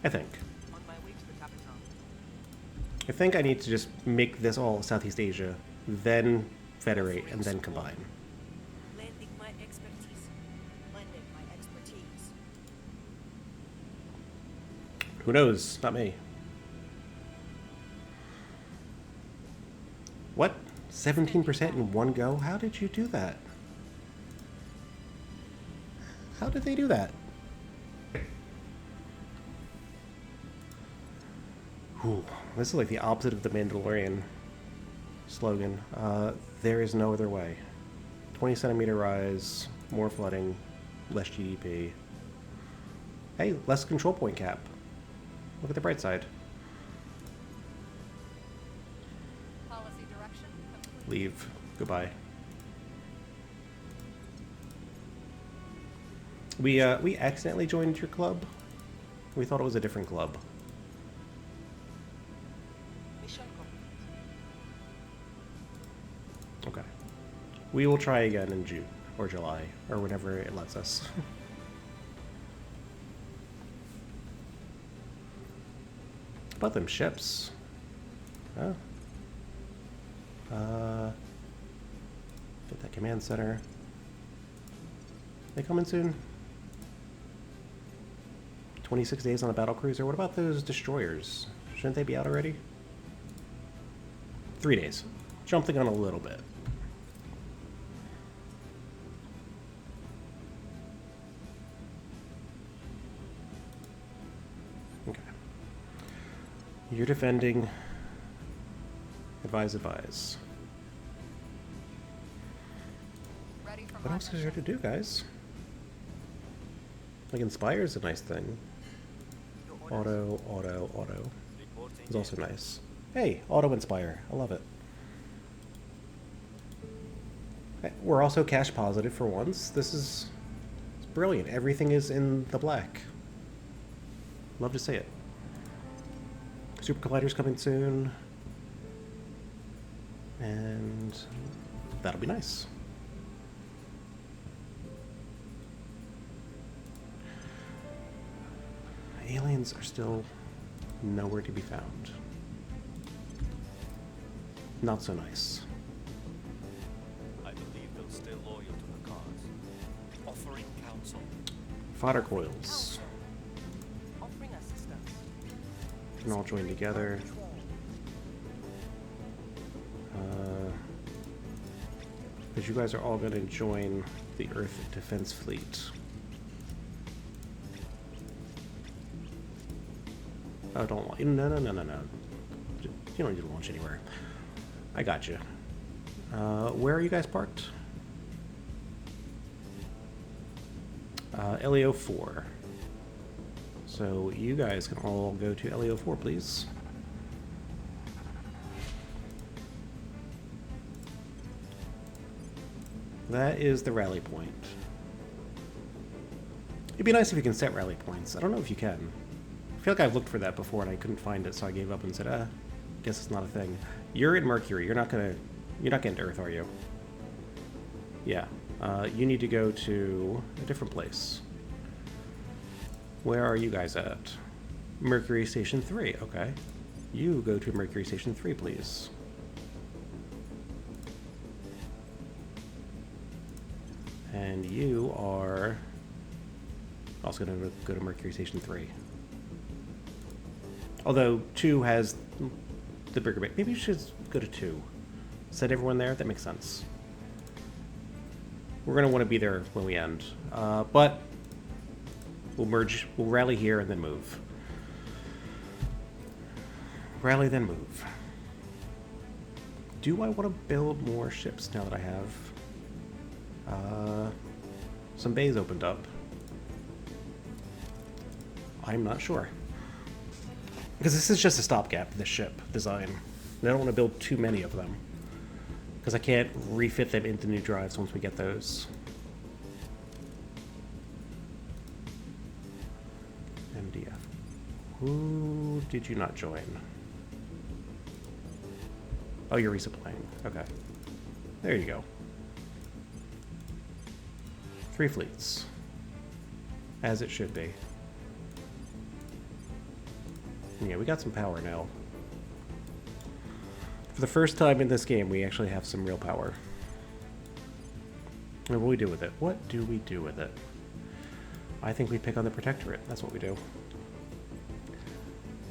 I think. On my way to the capital. I think I need to just make this all Southeast Asia, then federate, and then combine. Lending my expertise. Lending my expertise. Who knows? Not me. What? 17% in one go? How did you do that? How did they do that? Whew. This is like the opposite of the Mandalorian slogan. There is no other way. 20 centimeter rise, more flooding, less GDP. Hey, less control point cap. Look at the bright side. Policy direction complete. Leave. Goodbye. We accidentally joined your club. We thought it was a different club. Mission complete. Okay. We will try again in June or July or whenever it lets us. About them ships. Oh. Get that command center. They coming soon? 26 days on a battle cruiser. What about those destroyers? Shouldn't they be out already? 3 days. Jump the gun a little bit. You're defending. Advise, advise. Ready for What my else is there to mission. do, guys? Like, Inspire's a nice thing. Your orders. Auto. Reporting Is also in. nice. Hey, Auto Inspire. I love it. We're also cash positive for once. This is it's brilliant. Everything is in the black. Love to see it. Super Collider's coming soon. And that'll be nice. Aliens are still nowhere to be found. Not so nice. I believe they'll stay loyal to the cause. Offering counsel. Fodder coils Offering assistance. can all join together. Because you guys are all going to join the Earth Defense Fleet. Oh, don't launch. No. You don't need to launch anywhere. I got you. Where are you guys parked? LEO 4. So you guys can all go to LEO 4, please. That is the rally point. It'd be nice if you can set rally points. I don't know if you can. I feel like I've looked for that before and I couldn't find it, so I gave up and said, guess it's not a thing. You're in Mercury. You're not getting to Earth, are you? Yeah. You need to go to a different place. Where are you guys at? Mercury Station 3. Okay. You go to Mercury Station 3, please. And you are also going to go to Mercury Station 3. Although 2 has the bigger base. Maybe you should go to 2. Send everyone there? That makes sense. We're going to want to be there when we end. But we'll merge, we'll rally here and then move. Rally, then move. Do I want to build more ships now that I have some bays opened up? I'm not sure. Because this is just a stopgap, this ship design. And I don't want to build too many of them. Because I can't refit them into new drives once we get those. MDF. Who did you not join? Oh, you're resupplying. Okay. There you go. 3 fleets. As it should be. Yeah, we got some power now. For the first time in this game, we actually have some real power. And what do we do with it? What do we do with it? I think we pick on the Protectorate. That's what we do.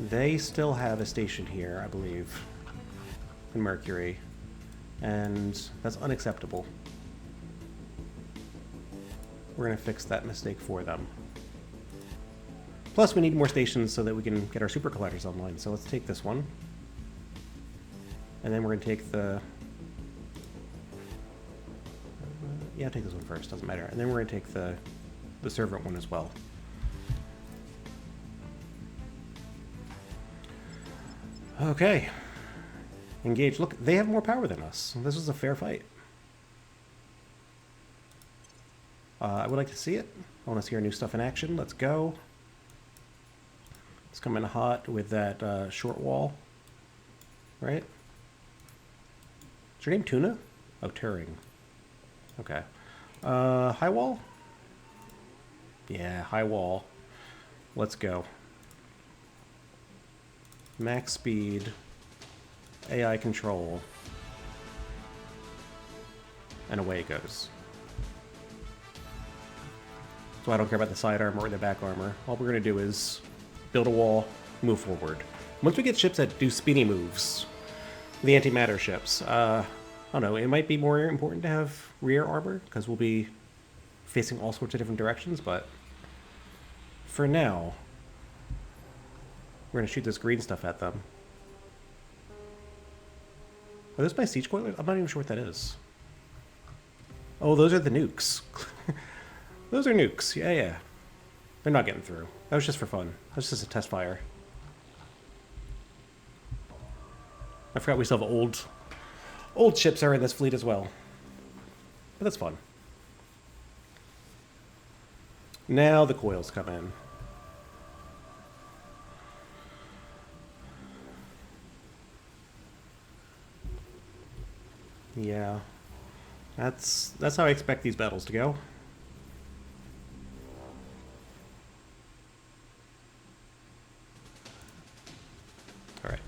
They still have a station here, I believe, in Mercury. And that's unacceptable. We're going to fix that mistake for them. Plus, we need more stations so that we can get our super colliders online. So let's take this one. And then we're going to take the... yeah, take this one first. Doesn't matter. And then we're going to take the servant one as well. Okay. Engage. Look, they have more power than us. This was a fair fight. I would like to see it. I want to see our new stuff in action. Let's go. Let's come in hot with that short wall. Right? Is your name Tuna? Oh, Turing. Okay. High wall? Yeah, high wall. Let's go. Max speed. AI control. And away it goes. So I don't care about the side armor or the back armor. All we're going to do is build a wall, move forward. Once we get ships that do spinny moves, the antimatter ships, I don't know, it might be more important to have rear armor, because we'll be facing all sorts of different directions, but for now, we're going to shoot this green stuff at them. Are those my siege coilers? I'm not even sure what that is. Oh, those are the nukes. Those are nukes. Yeah, yeah. They're not getting through. That was just for fun. That was just a test fire. I forgot we still have old ships are in this fleet as well. But that's fun. Now the coils come in. Yeah. That's how I expect these battles to go. Alright.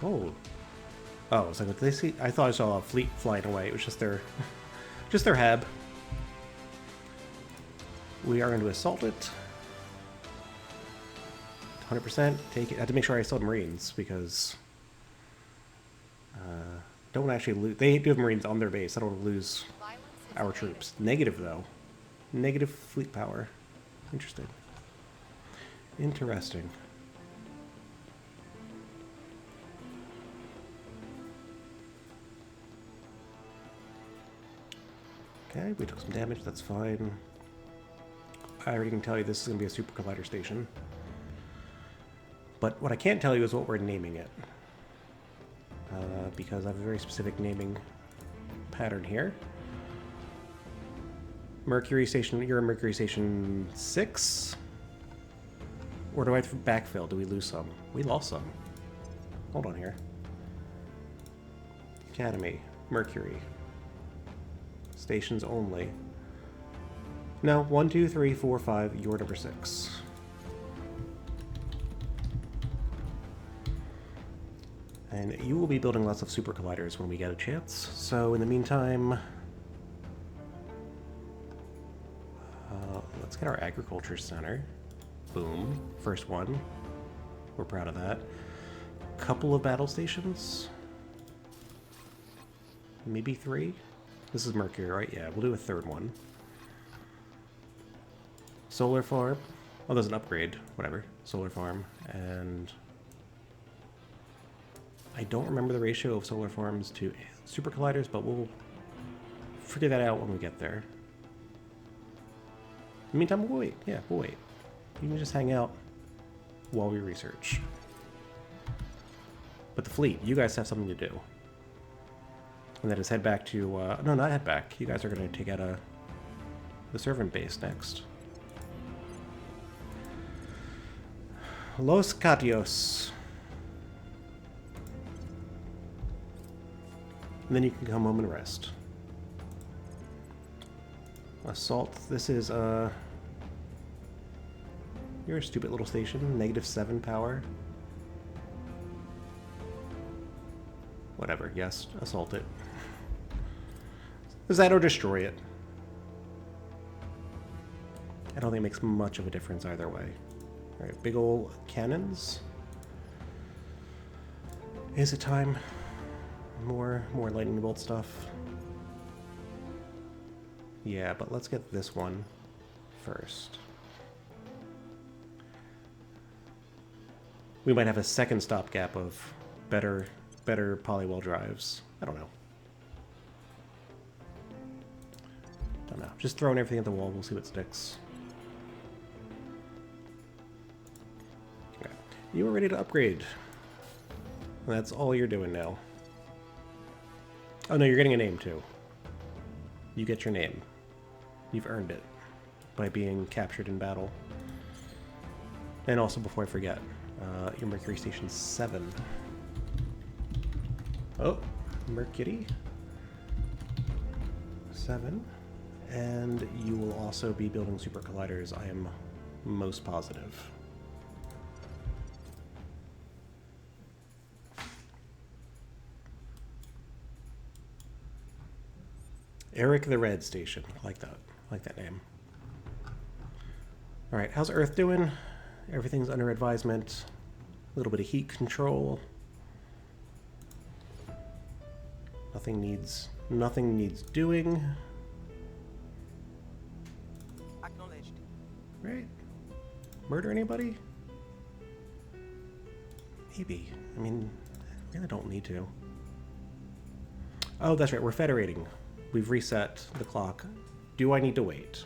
Oh. Oh, it's like, did they see? I thought I saw a fleet flying away. It was just their just their hab. We are going to assault it. 100%. Take it. I had to make sure I still have Marines because don't actually lose. They do have Marines on their base. I don't want to lose our troops. Negative though. Negative fleet power. Interesting. Interesting. Okay, we took some damage. That's fine. I already can tell you this is going to be a super collider station. But what I can't tell you is what we're naming it. Because I have a very specific naming pattern here. Mercury Station, you're in Mercury Station 6? Or do I have to backfill? Do we lose some? We lost some. Hold on here. Academy, Mercury. Stations only. No, 1, 2, 3, 4, 5, you're number 6. And you will be building lots of super colliders when we get a chance. So in the meantime, let's get our agriculture center. Boom. First one. We're proud of that. Couple of battle stations. Maybe 3. This is Mercury, right? Yeah, we'll do a 3rd one. Solar farm. Oh, there's an upgrade. Whatever. Solar farm. And I don't remember the ratio of solar farms to super colliders, but we'll figure that out when we get there. In the meantime, we'll wait. Yeah, we'll wait. You can just hang out while we research. But the fleet, you guys have something to do. And that is head back to... no, not head back. You guys are going to take out the servant base next. Los Catios. And then you can come home and rest. Assault. This is, you're a stupid little station. -7 power. Whatever. Yes, assault it. Is that or destroy it? I don't think it makes much of a difference either way. Alright, big ol' cannons. Is it time? More lightning bolt stuff. Yeah, but let's get this one first. We might have a second stopgap of better polywell drives. I don't know. Don't know. Just throwing everything at the wall. We'll see what sticks. Okay. You are ready to upgrade. That's all you're doing now. Oh no, you're getting a name too. You get your name. You've earned it by being captured in battle. And also, before I forget, your Mercury Station 7. Oh, Mercury 7. And you will also be building super colliders, I am most positive. Eric the Red Station. I like that. I like that name. Alright, how's Earth doing? Everything's under advisement. A little bit of heat control. Nothing needs doing. Acknowledged. Right? Murder anybody? Maybe. I mean, Really don't need to. Oh, that's right. We're federating. We've reset the clock. Do I need to wait?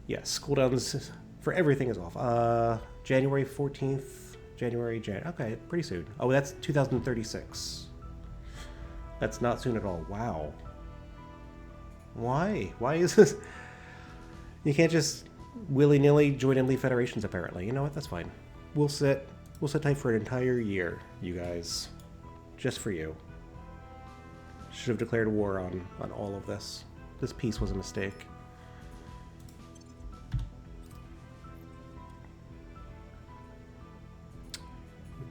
Yes, cooldowns for everything is off. January 14th. Okay, pretty soon. Oh, that's 2036. That's not soon at all. Wow. Why? Why is this? You can't just willy-nilly join and leave federations, apparently. You know what? That's fine. We'll sit tight for an entire year, you guys. Just for you. Should have declared war on all of this. This peace was a mistake.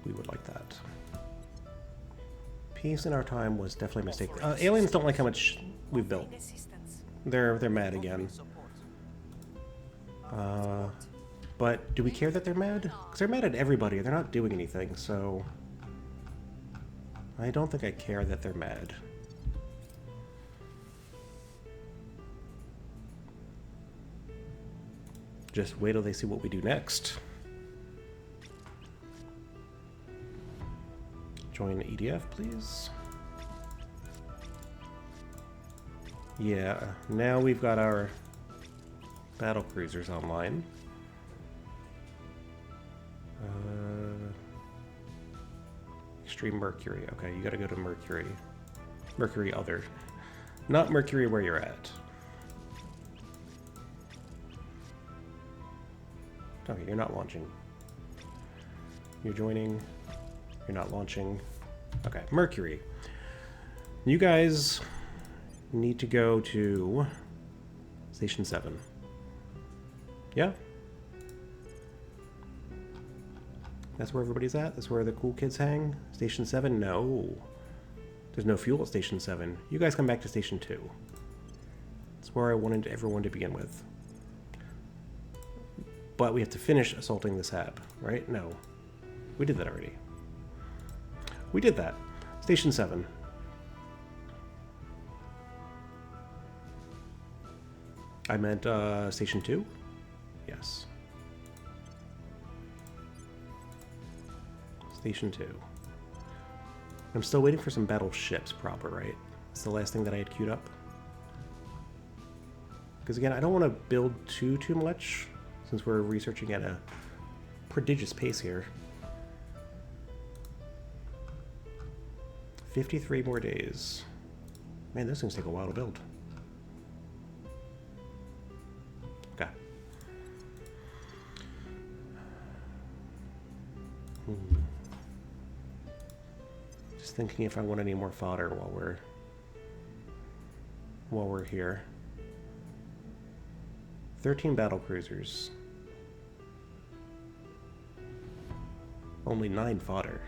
We would like that. Peace in our time was definitely a mistake. Aliens don't like how much we've built. They're mad again. But do we care that they're mad? Because they're mad at everybody. They're not doing anything, so... I don't think I care that they're mad. Just wait till they see what we do next. Join EDF, please. Yeah, now we've got our battle cruisers online. Extreme Mercury. Okay, you gotta go to Mercury. Mercury Other. Not Mercury where you're at. Okay, you're not launching. You're joining. You're not launching. Okay, Mercury. You guys need to go to Station 7. Yeah? That's where everybody's at? That's where the cool kids hang? Station 7? No. There's no fuel at Station 7. You guys come back to Station 2. That's where I wanted everyone to begin with. But we have to finish assaulting this hab, right? No. We did that already. We did that. Station 7. I meant Station 2? Yes. Station 2. I'm still waiting for some battleships proper, right? It's the last thing that I had queued up. Because again, I don't want to build too much, since we're researching at a prodigious pace here. 53 more days. Man, those things take a while to build. Okay. Just thinking if I want any more fodder while we're here. 13 battle cruisers. Only 9 fodder.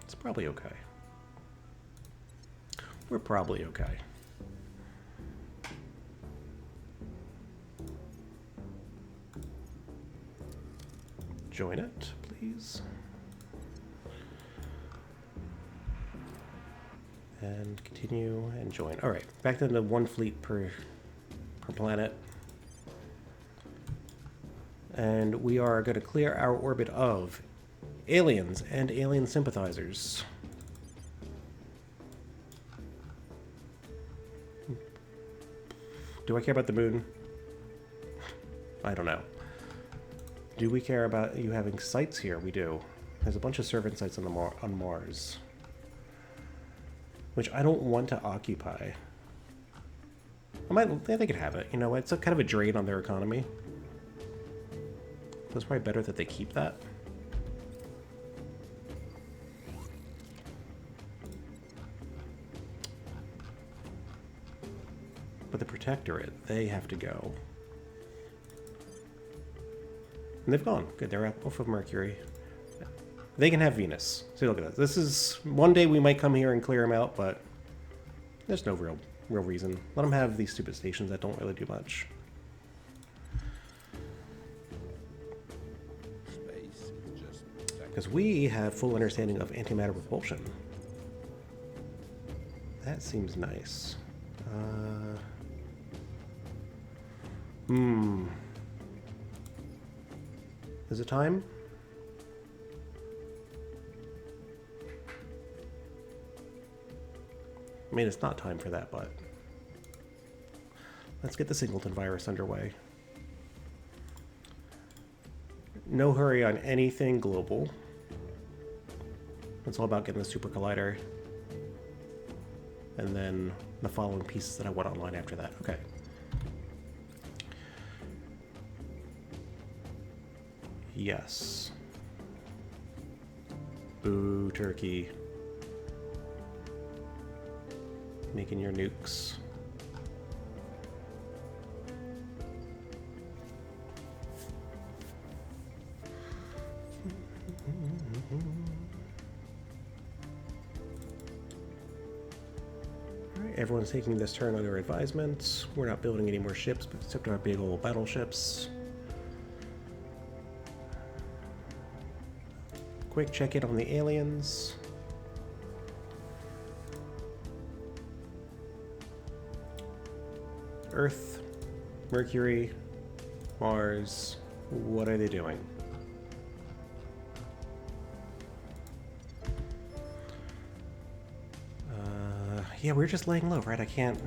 It's probably okay. We're probably okay. Join it, please. And continue and join. All right, back to the 1 fleet per planet. And we are going to clear our orbit of aliens and alien sympathizers. Do I care about the moon? I don't know. Do we care about you having sites here? We do. There's a bunch of servant sites on Mars, which I don't want to occupy. They could have it. You know, it's kind of a drain on their economy. So it's probably better that they keep that. But the Protectorate, they have to go. And they've gone. Good, they're off of Mercury. They can have Venus. See, look at this. This is... One day we might come here and clear them out, but there's no real reason. Let them have these stupid stations that don't really do much. Because we have full understanding of antimatter repulsion. That seems nice. Is it time? mean, it's not time for that, but let's get the Singleton virus underway. No hurry on anything global. It's all about getting the super collider. And then the following pieces that I want online after that. Okay. Yes. Boo, turkey. Making your nukes. Alright, everyone's taking this turn under advisement. We're not building any more ships, except our big old battleships. Quick check-in on the aliens. Earth, Mercury, Mars, what are they doing? Yeah, we're just laying low, right? I can't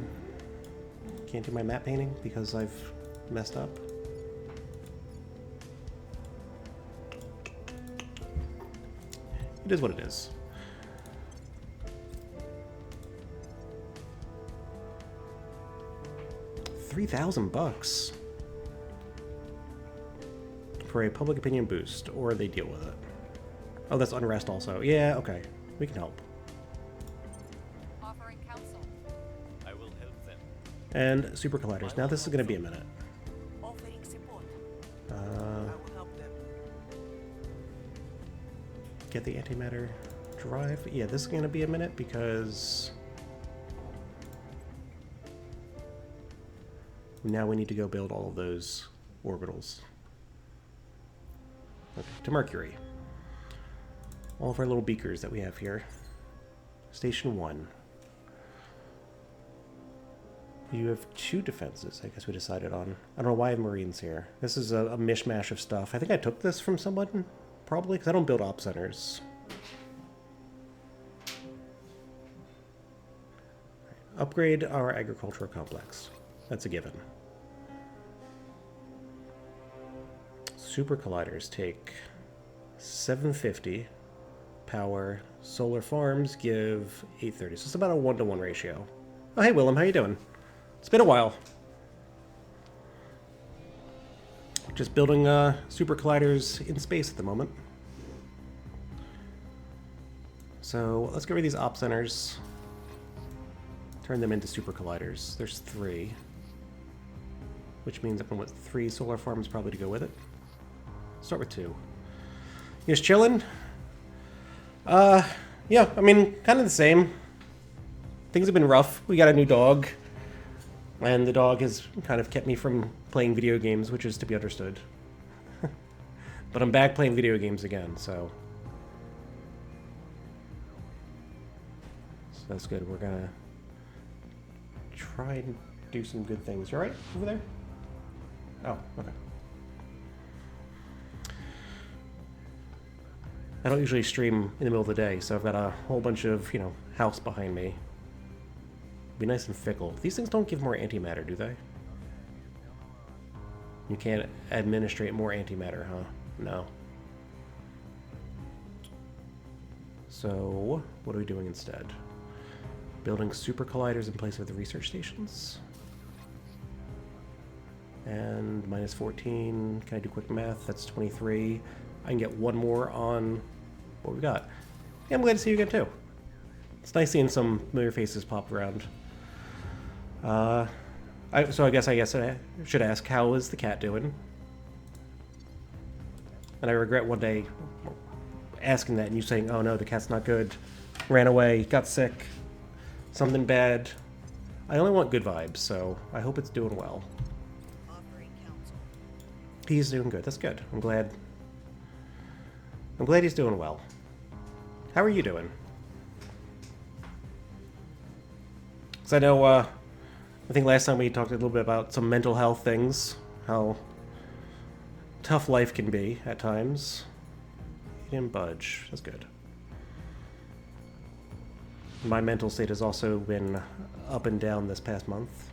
do my map painting because I've messed up. It is what it is. $3,000 for a public opinion boost, or they deal with it. Oh, that's unrest also. Yeah, okay. We can help. Offering counsel. I will help them. And super colliders. Now this is going to be a minute. Offering support. I will help them. Get the antimatter drive. Yeah, this is going to be a minute because now we need to go build all of those orbitals. Okay, to Mercury. All of our little beakers that we have here. Station 1. You have 2 defenses, I guess we decided on. I don't know why I have Marines here. This is a mishmash of stuff. I think I took this from someone, probably, because I don't build op centers. Upgrade our agricultural complex. That's a given. Super colliders take 750 power. Solar farms give 830. So it's about a 1-to-1 ratio. Oh, hey, Willem, how you doing? It's been a while. Just building super colliders in space at the moment. So let's get rid of these op centers. Turn them into super colliders. There's 3. Which means I'm going with 3 solar farms probably to go with it. Start with 2. You just chilling? Yeah, I mean, kind of the same. Things have been rough. We got a new dog. And the dog has kind of kept me from playing video games, which is to be understood. But I'm back playing video games again, so that's good. We're gonna try and do some good things. You alright over there? Oh, okay. I don't usually stream in the middle of the day, so I've got a whole bunch of, house behind me. Be nice and fickle. These things don't give more antimatter, do they? You can't administrate more antimatter, huh? No. So, what are we doing instead? Building super colliders in place of the research stations. And minus 14. Can I do quick math? That's 23. I can get 1 more on what we got. Yeah, I'm glad to see you again too. It's nice seeing some familiar faces pop around. So I guess I should ask, how is the cat doing? And I regret one day asking that and you saying, oh no, the cat's not good. Ran away, got sick, something bad. I only want good vibes, so I hope it's doing well. Offering counsel. He's doing good. That's good. I'm glad he's doing well. How are you doing? Because I know, I think last time we talked a little bit about some mental health things, how tough life can be at times. He didn't budge. That's good. My mental state has also been up and down this past month.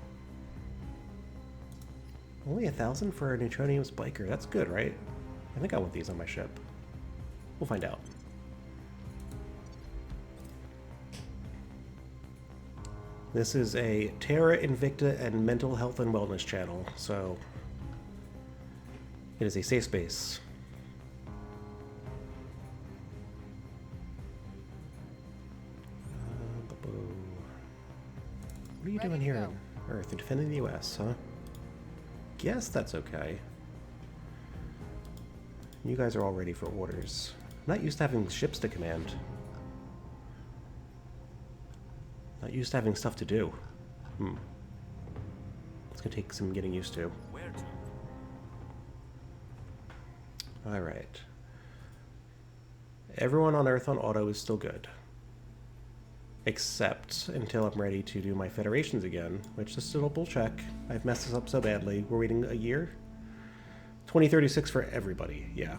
Only 1,000 for a neutronium spiker. That's good, right? I think I want these on my ship. We'll find out. This is a Terra, Invicta, and mental health and wellness channel, so it is a safe space. What are you doing here on Earth? You're defending the US, huh? Guess that's okay. You guys are all ready for orders. I'm not used to having ships to command. Not used to having stuff to do. It's gonna take some getting used to. Where to? Alright. Everyone on Earth on auto is still good. Except until I'm ready to do my federations again, which is still a bull check. I've messed this up so badly. We're waiting a year? 2036 for everybody, yeah.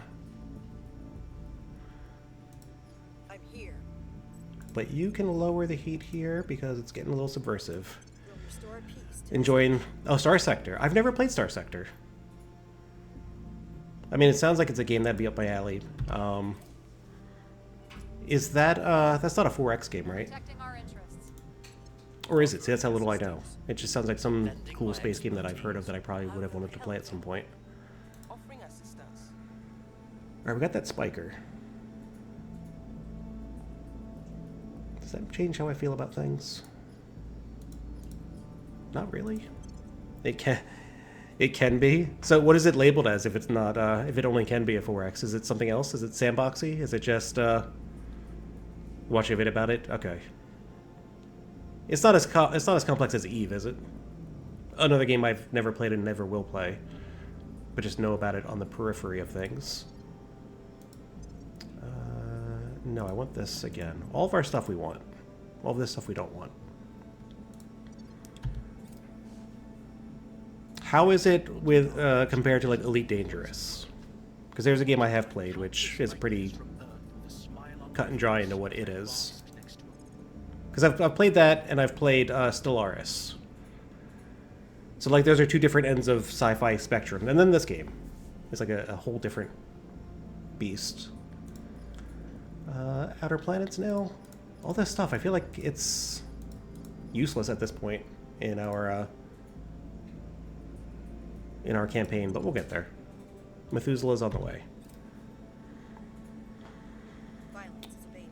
I'm here. But you can lower the heat here because it's getting a little subversive. We'll restore peace to Enjoying... Oh, Star Sector. I've never played Star Sector. I mean, it sounds like it's a game that'd be up my alley. Is that, that's not a 4X game, right? Protecting our interests. Or is it? See, that's how little I know. It just sounds like some cool space game that I've heard of that I probably would have wanted to play at some point. offering assistance. Alright, we got that spiker. Does that change how I feel about things? Not really. It can be. So what is it labeled as if it's not, if it only can be a 4X? Is it something else? Is it sandboxy? Is it just, watch a vid about it? Okay. It's not as complex as Eve, is it? Another game I've never played and never will play, but just know about it on the periphery of things. No, I want this again. All of our stuff we want. All of this stuff we don't want. How is it with compared to like Elite Dangerous? Because there's a game I have played which is pretty cut and dry into what it is. Because I've played that and I've played Stellaris. So like those are two different ends of sci-fi spectrum. And then this game is like a whole different beast. Outer Planets now? All this stuff, I feel like it's useless at this point in our campaign, but we'll get there. Methuselah's on the way. Violence is abating.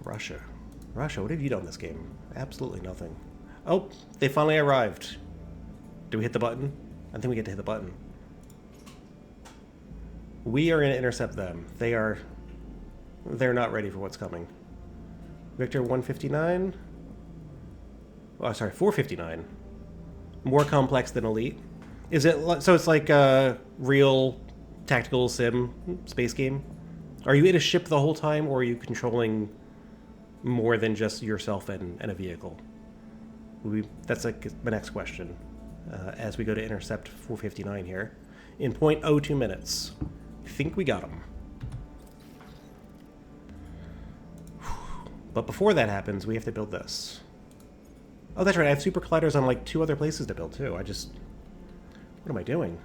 Russia. Russia, what have you done this game? Absolutely nothing. Oh, they finally arrived. Do we hit the button? I think we get to hit the button. We are going to intercept them. They're not ready for what's coming. Victor 159. Oh, sorry, 459. More complex than Elite. Is it so? It's like a real tactical sim space game. Are you in a ship the whole time, or are you controlling more than just yourself and a vehicle? That's like my next question. As we go to intercept 459 here, in 0.02 minutes. I think we got him. But before that happens, we have to build this. Oh, that's right. I have super colliders on like 2 other places to build too. What am I doing?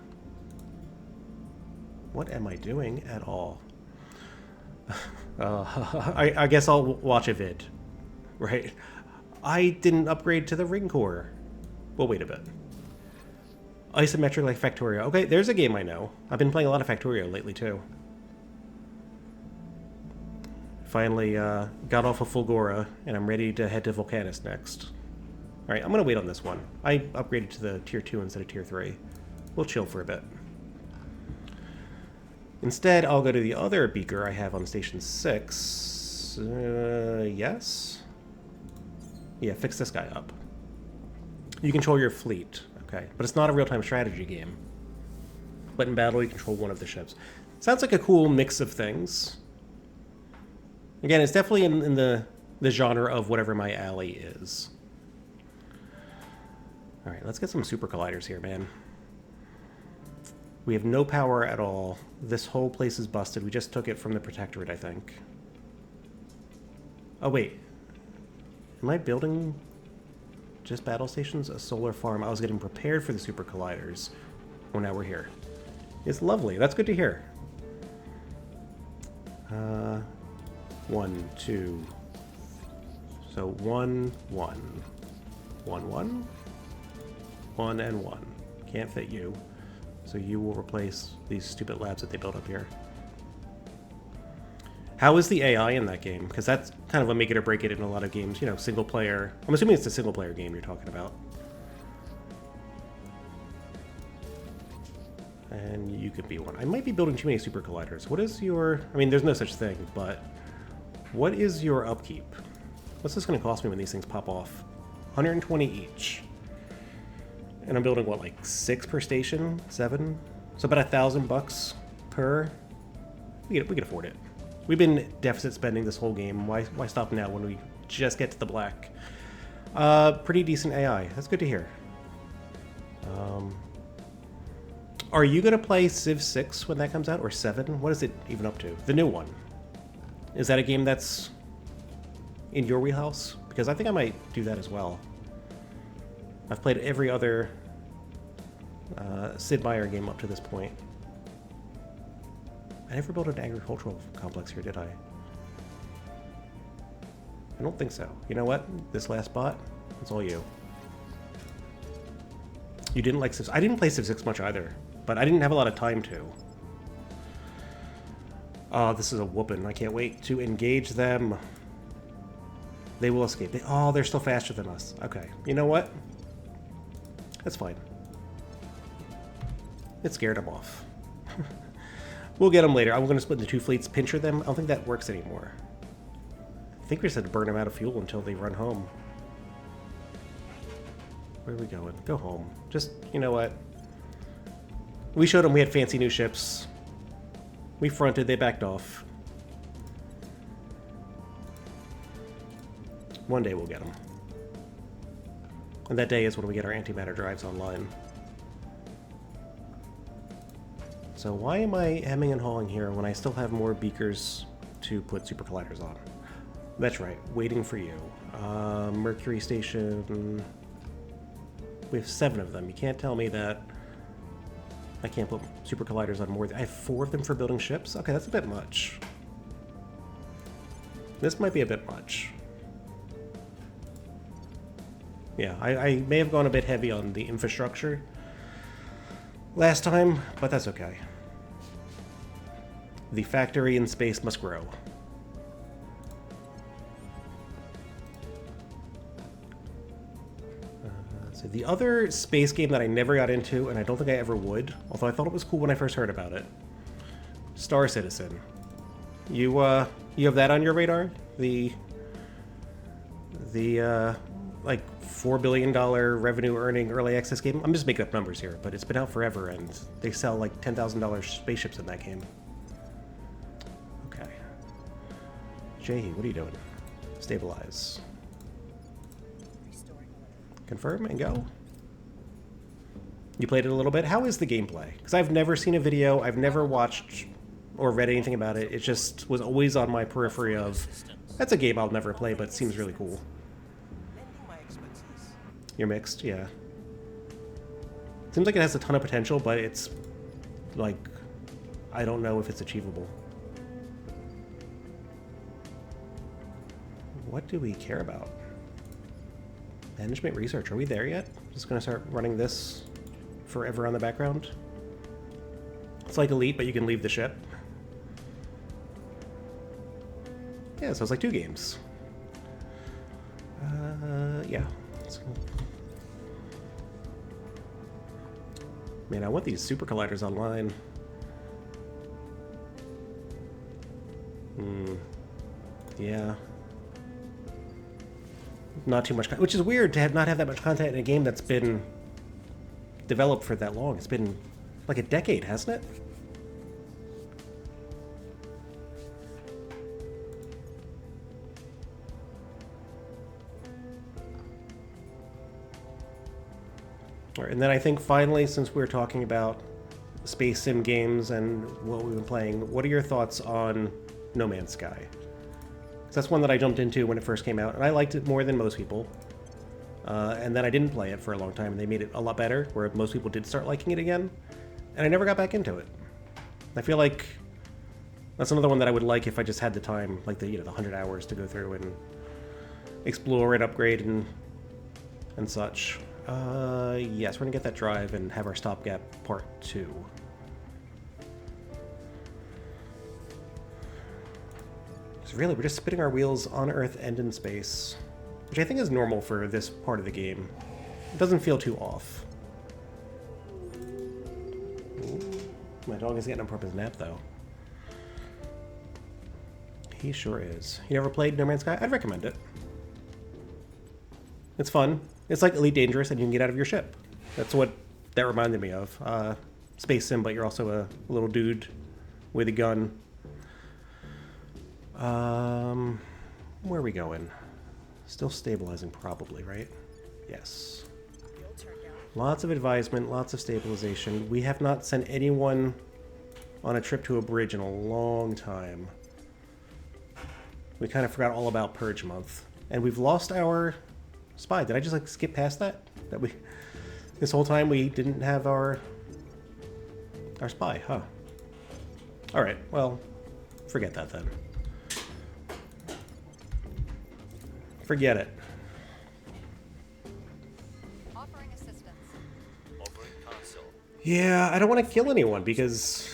What am I doing at all? I guess I'll watch a vid, right? I didn't upgrade to the ring core. Well, wait a bit. Isometric like Factorio. Okay, there's a game I know. I've been playing a lot of Factorio lately too. Finally got off of Fulgora, and I'm ready to head to Volcanus next. Alright, I'm going to wait on this one. I upgraded to the Tier 2 instead of Tier 3. We'll chill for a bit. Instead, I'll go to the other beaker I have on Station 6. Yes? Yeah, fix this guy up. You control your fleet. Okay, but it's not a real-time strategy game. But in battle, you control one of the ships. Sounds like a cool mix of things. Again, it's definitely in the genre of whatever my alley is. Alright, let's get some super colliders here, man. We have no power at all. This whole place is busted. We just took it from the Protectorate, I think. Oh, wait. Am I building just battle stations? A solar farm. I was getting prepared for the super colliders. Oh, now we're here. It's lovely. That's good to hear. 1, 2. So 1, 1. 1, 1. 1 and 1. Can't fit you. So you will replace these stupid labs that they built up here. How is the AI in that game? Because that's kind of a make it or break it in a lot of games. You know, single player. I'm assuming it's a single player game you're talking about. And you could be one. I might be building too many super colliders. What is your... I mean, there's no such thing, but... What is your upkeep? What's this going to cost me when these things pop off? 120 each. And I'm building, what, like 6 per station? 7? So about $1,000 per. We can afford it. We've been deficit spending this whole game. Why stop now when we just get to the black? Pretty decent AI. That's good to hear. Are you going to play Civ 6 when that comes out? Or 7? What is it even up to? The new one. Is that a game that's in your wheelhouse? Because I think I might do that as well. I've played every other Sid Meier game up to this point. I never built an agricultural complex here, did I? I don't think so. You know what? This last bot, it's all you. You didn't like Civ 6. I didn't play Civ 6 much either, but I didn't have a lot of time to. Oh, this is a whooping. I can't wait to engage them. They will escape. Oh, they're still faster than us. Okay. You know what? That's fine. It scared them off. We'll get them later. I'm going to split into 2 fleets, pincher them. I don't think that works anymore. I think we just had to burn them out of fuel until they run home. Where are we going? Go home. Just, you know what? We showed them we had fancy new ships. We fronted, they backed off. One day we'll get them. And that day is when we get our antimatter drives online. So why am I hemming and hawing here when I still have more beakers to put super colliders on? That's right, waiting for you. Mercury Station... We have 7 of them. You can't tell me that I can't put super colliders on more. I have 4 of them for building ships? Okay, that's a bit much. This might be a bit much. Yeah, I may have gone a bit heavy on the infrastructure last time, but that's okay. The factory in space must grow. So the other space game that I never got into, and I don't think I ever would, although I thought it was cool when I first heard about it, Star Citizen. You have that on your radar? The like $4 billion revenue earning early access game? I'm just making up numbers here, but it's been out forever and they sell like $10,000 spaceships in that game. Okay. Jahi, what are you doing? Stabilize. Confirm and go. You played it a little bit. How is the gameplay? Because I've never seen a video, I've never watched or read anything about it. It just was always on my periphery of, that's a game I'll never play, but it seems really cool. You're mixed, yeah. Seems like it has a ton of potential, but it's like, I don't know if it's achievable. What do we care about? Management research, are we there yet? Just gonna start running this forever on the background. It's like Elite, but you can leave the ship. Yeah, so it's like 2 games. Yeah. Man, I want these super colliders online. Yeah. Not too much, which is weird to not have that much content in a game that's been developed for that long. It's been like a decade, hasn't it? All right, and then I think finally, since we're talking about space sim games and what we've been playing, what are your thoughts on No Man's Sky? 'Cause that's one that I jumped into when it first came out, and I liked it more than most people. And then I didn't play it for a long time, and they made it a lot better, where most people did start liking it again, and I never got back into it. I feel like that's another one that I would like if I just had the time, like the 100 hours to go through and explore and upgrade and such. Yes, we're gonna get that drive and have our stopgap part 2. So really, we're just spinning our wheels on Earth and in space, which I think is normal for this part of the game. It doesn't feel too off. Ooh, my dog is getting up from his nap, though. He sure is. You ever played No Man's Sky? I'd recommend it. It's fun. It's like Elite Dangerous, and you can get out of your ship. That's what that reminded me of. Space sim, but you're also a little dude with a gun. Where are we going? Still stabilizing, probably, right? Yes. Lots of advisement, lots of stabilization. We have not sent anyone on a trip to a bridge in a long time. We kind of forgot all about Purge Month. And we've lost our spy. Did I just, like, skip past that? This whole time we didn't have our spy, huh? Alright, well, forget that then. Forget it. Offering assistance. Offering counsel. Yeah, I don't want to kill anyone because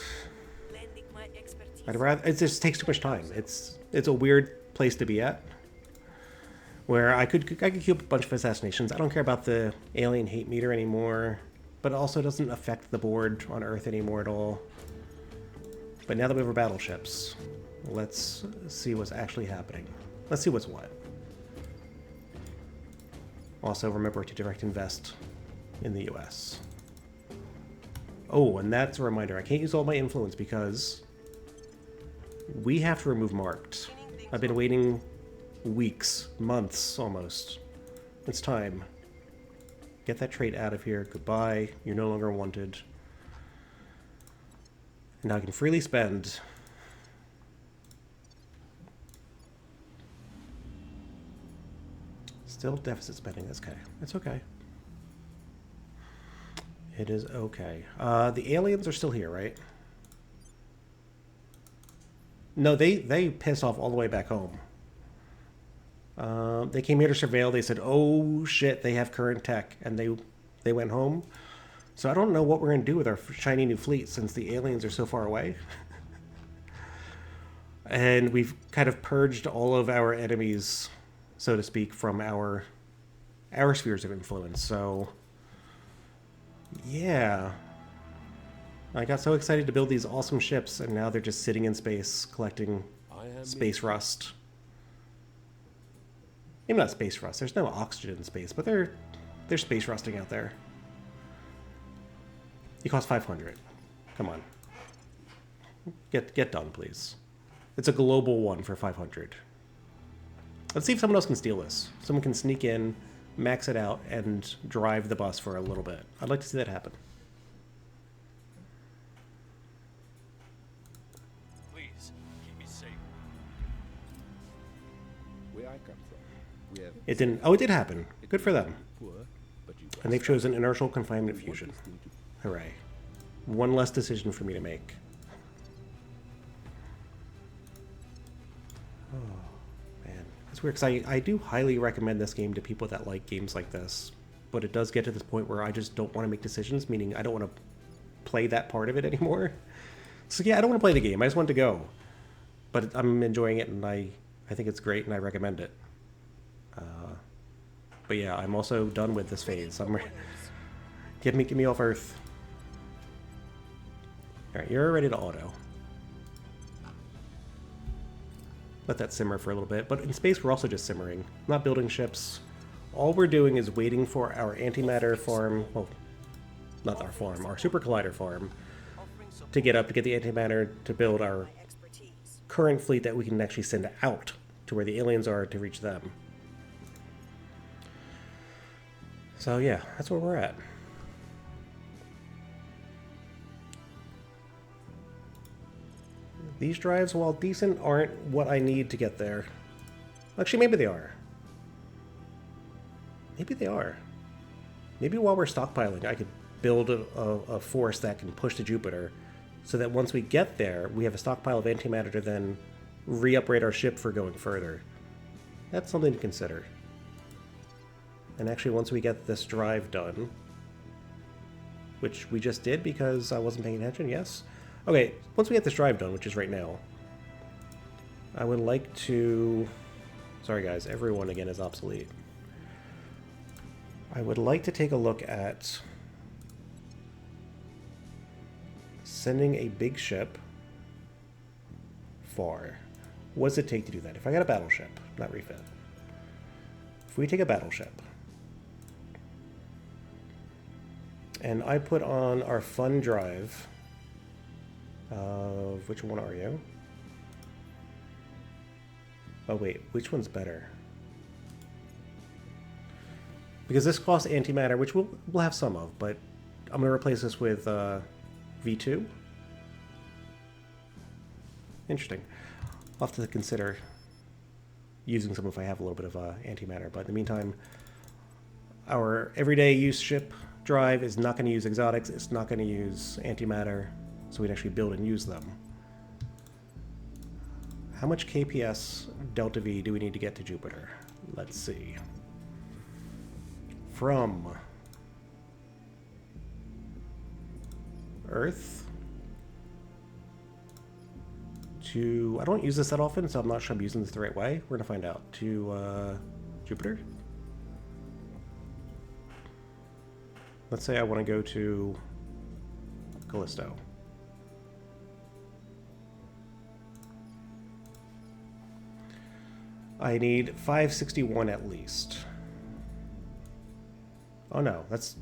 Lending my expertise. I'd rather. It just takes too much time. It's a weird place to be at, where I could queue up a bunch of assassinations. I don't care about the alien hate meter anymore, but it also doesn't affect the board on Earth anymore at all. But now that we have our battleships, let's see what's actually happening. Let's see what's what. Also, remember to direct invest in the US. Oh, and that's a reminder. I can't use all my influence because we have to remove marked. I've been waiting weeks, months almost. It's time. Get that trait out of here. Goodbye. You're no longer wanted. And now I can freely spend. Still deficit spending. That's okay. It's okay. It is okay. The aliens are still here, right? No, they pissed off all the way back home. They came here to surveil. They said, "Oh shit, they have current tech," and they went home. So I don't know what we're gonna do with our shiny new fleet since the aliens are so far away. And we've kind of purged all of our enemies, so to speak, from our spheres of influence. So yeah, I got so excited to build these awesome ships, and now they're just sitting in space collecting space rust. Maybe not space rust. There's no oxygen in space, but they're space rusting out there. You cost 500. Come on, get done, please. It's a global one for 500. Let's see if someone else can steal this. Someone can sneak in, max it out, and drive the bus for a little bit. I'd like to see that happen. Please, keep me safe. Where I come from, we have It didn't. Oh, it did happen. Good for them. poor, but you And they've chosen inertial confinement fusion. Hooray. One less decision for me to make. Oh, man. It's weird, because I do highly recommend this game to people that like games like this. But it does get to this point where I just don't want to make decisions, meaning I don't want to play that part of it anymore. So yeah, I don't want to play the game. I just want it to go. But I'm enjoying it, and I think it's great, and I recommend it. But yeah, I'm also done with this phase. Get me off Earth. Alright, you're ready to auto. Let that simmer for a little bit. But in space, we're also just simmering. Not building ships. All we're doing is waiting for our antimatter farm. Well, not our farm. Our super collider farm. To get up, to get the antimatter, to build our current fleet that we can actually send out to where the aliens are to reach them. So yeah, that's where we're at. These drives, while decent, aren't what I need to get there. Actually, maybe they are. Maybe they are. Maybe while we're stockpiling, I could build a force that can push to Jupiter, so that once we get there, we have a stockpile of antimatter to then re-upgrade our ship for going further. That's something to consider. And actually, once we get this drive done, which we just did because I wasn't paying attention, yes? Okay, once we get this drive done, which is right now, I would like to... Sorry guys, everyone again is obsolete. I would like to take a look at sending a big ship far. What does it take to do that? If I got a battleship, not refit. If we take a battleship, and I put on our fun drive of... Which one are you? Oh wait, which one's better? Because this costs antimatter, which we'll have some of, but I'm going to replace this with V2. Interesting. I'll have to consider using some if I have a little bit of antimatter, but in the meantime, our everyday use ship drive is not going to use exotics, it's not going to use antimatter, so we'd actually build and use them. How much KPS Delta V do we need to get to Jupiter? Let's see. From Earth to... I don't use this that often, so I'm not sure I'm using this the right way. We're going to find out. To Jupiter? Let's say I want to go to Callisto. I need 561 at least. Oh no, that's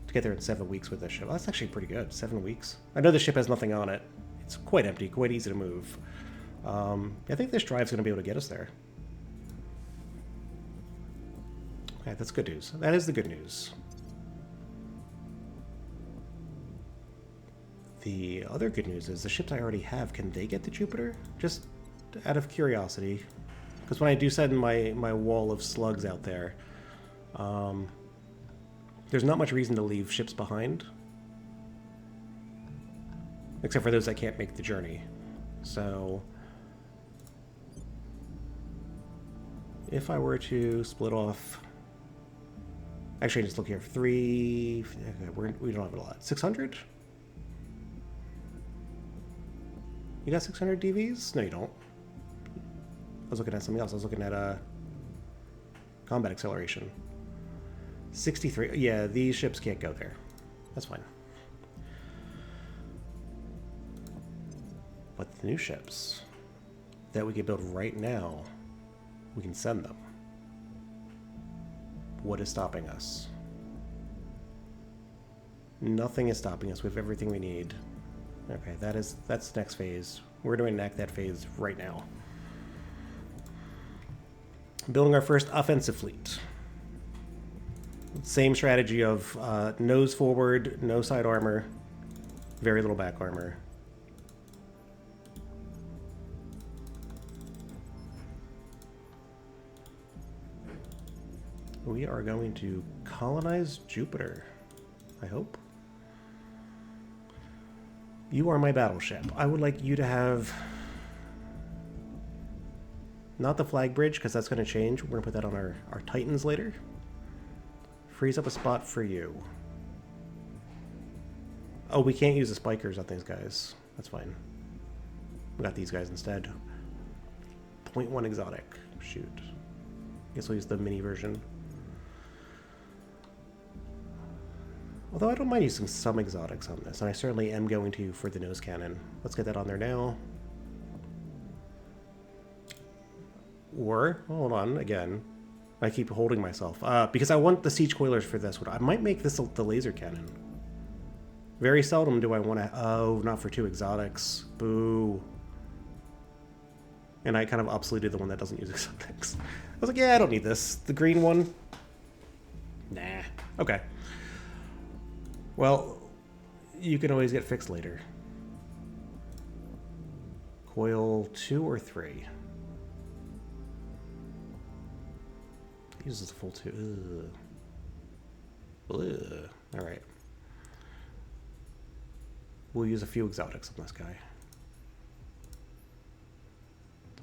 to get there in 7 weeks with this ship. Oh, that's actually pretty good, 7 weeks. I know the ship has nothing on it. It's quite empty, quite easy to move. I think this drive's going to be able to get us there. Okay, that's good news. That is the good news. The other good news is the ships I already have, can they get to Jupiter? Just out of curiosity. Because when I do send my wall of slugs out there, there's not much reason to leave ships behind. Except for those that can't make the journey. So... if I were to split off... Actually, just look here. 3... Okay, we don't have a lot. 600? You got 600 DVs? No, you don't. I was looking at something else. I was looking at combat acceleration. 63. Yeah, these ships can't go there. That's fine. But the new ships that we can build right now, we can send them. What is stopping us? Nothing is stopping us. We have everything we need. Okay, that's the next phase. We're going to enact that phase right now. Building our first offensive fleet. Same strategy of nose forward, no side armor, very little back armor. We are going to colonize Jupiter, I hope. You are my battleship. I would like you to have... not the flag bridge, because that's going to change. We're going to put that on our Titans later. Frees up a spot for you. Oh, we can't use the spikers on these guys. That's fine. We got these guys instead. 0.1 exotic. Shoot. Guess we'll use the mini version. Although I don't mind using some exotics on this, and I certainly am going to for the nose cannon. Let's get that on there now. Or, hold on, again. I keep holding myself. Because I want the siege coilers for this one. I might make this the laser cannon. Very seldom do I want to... oh, not for 2 exotics. Boo. And I kind of obsoleted the one that doesn't use exotics. I was like, yeah, I don't need this. The green one? Nah. Okay. Well, you can always get fixed later. Coil 2 or 3? Uses the full 2. Ugh. Ugh. Alright. We'll use a few exotics on this guy.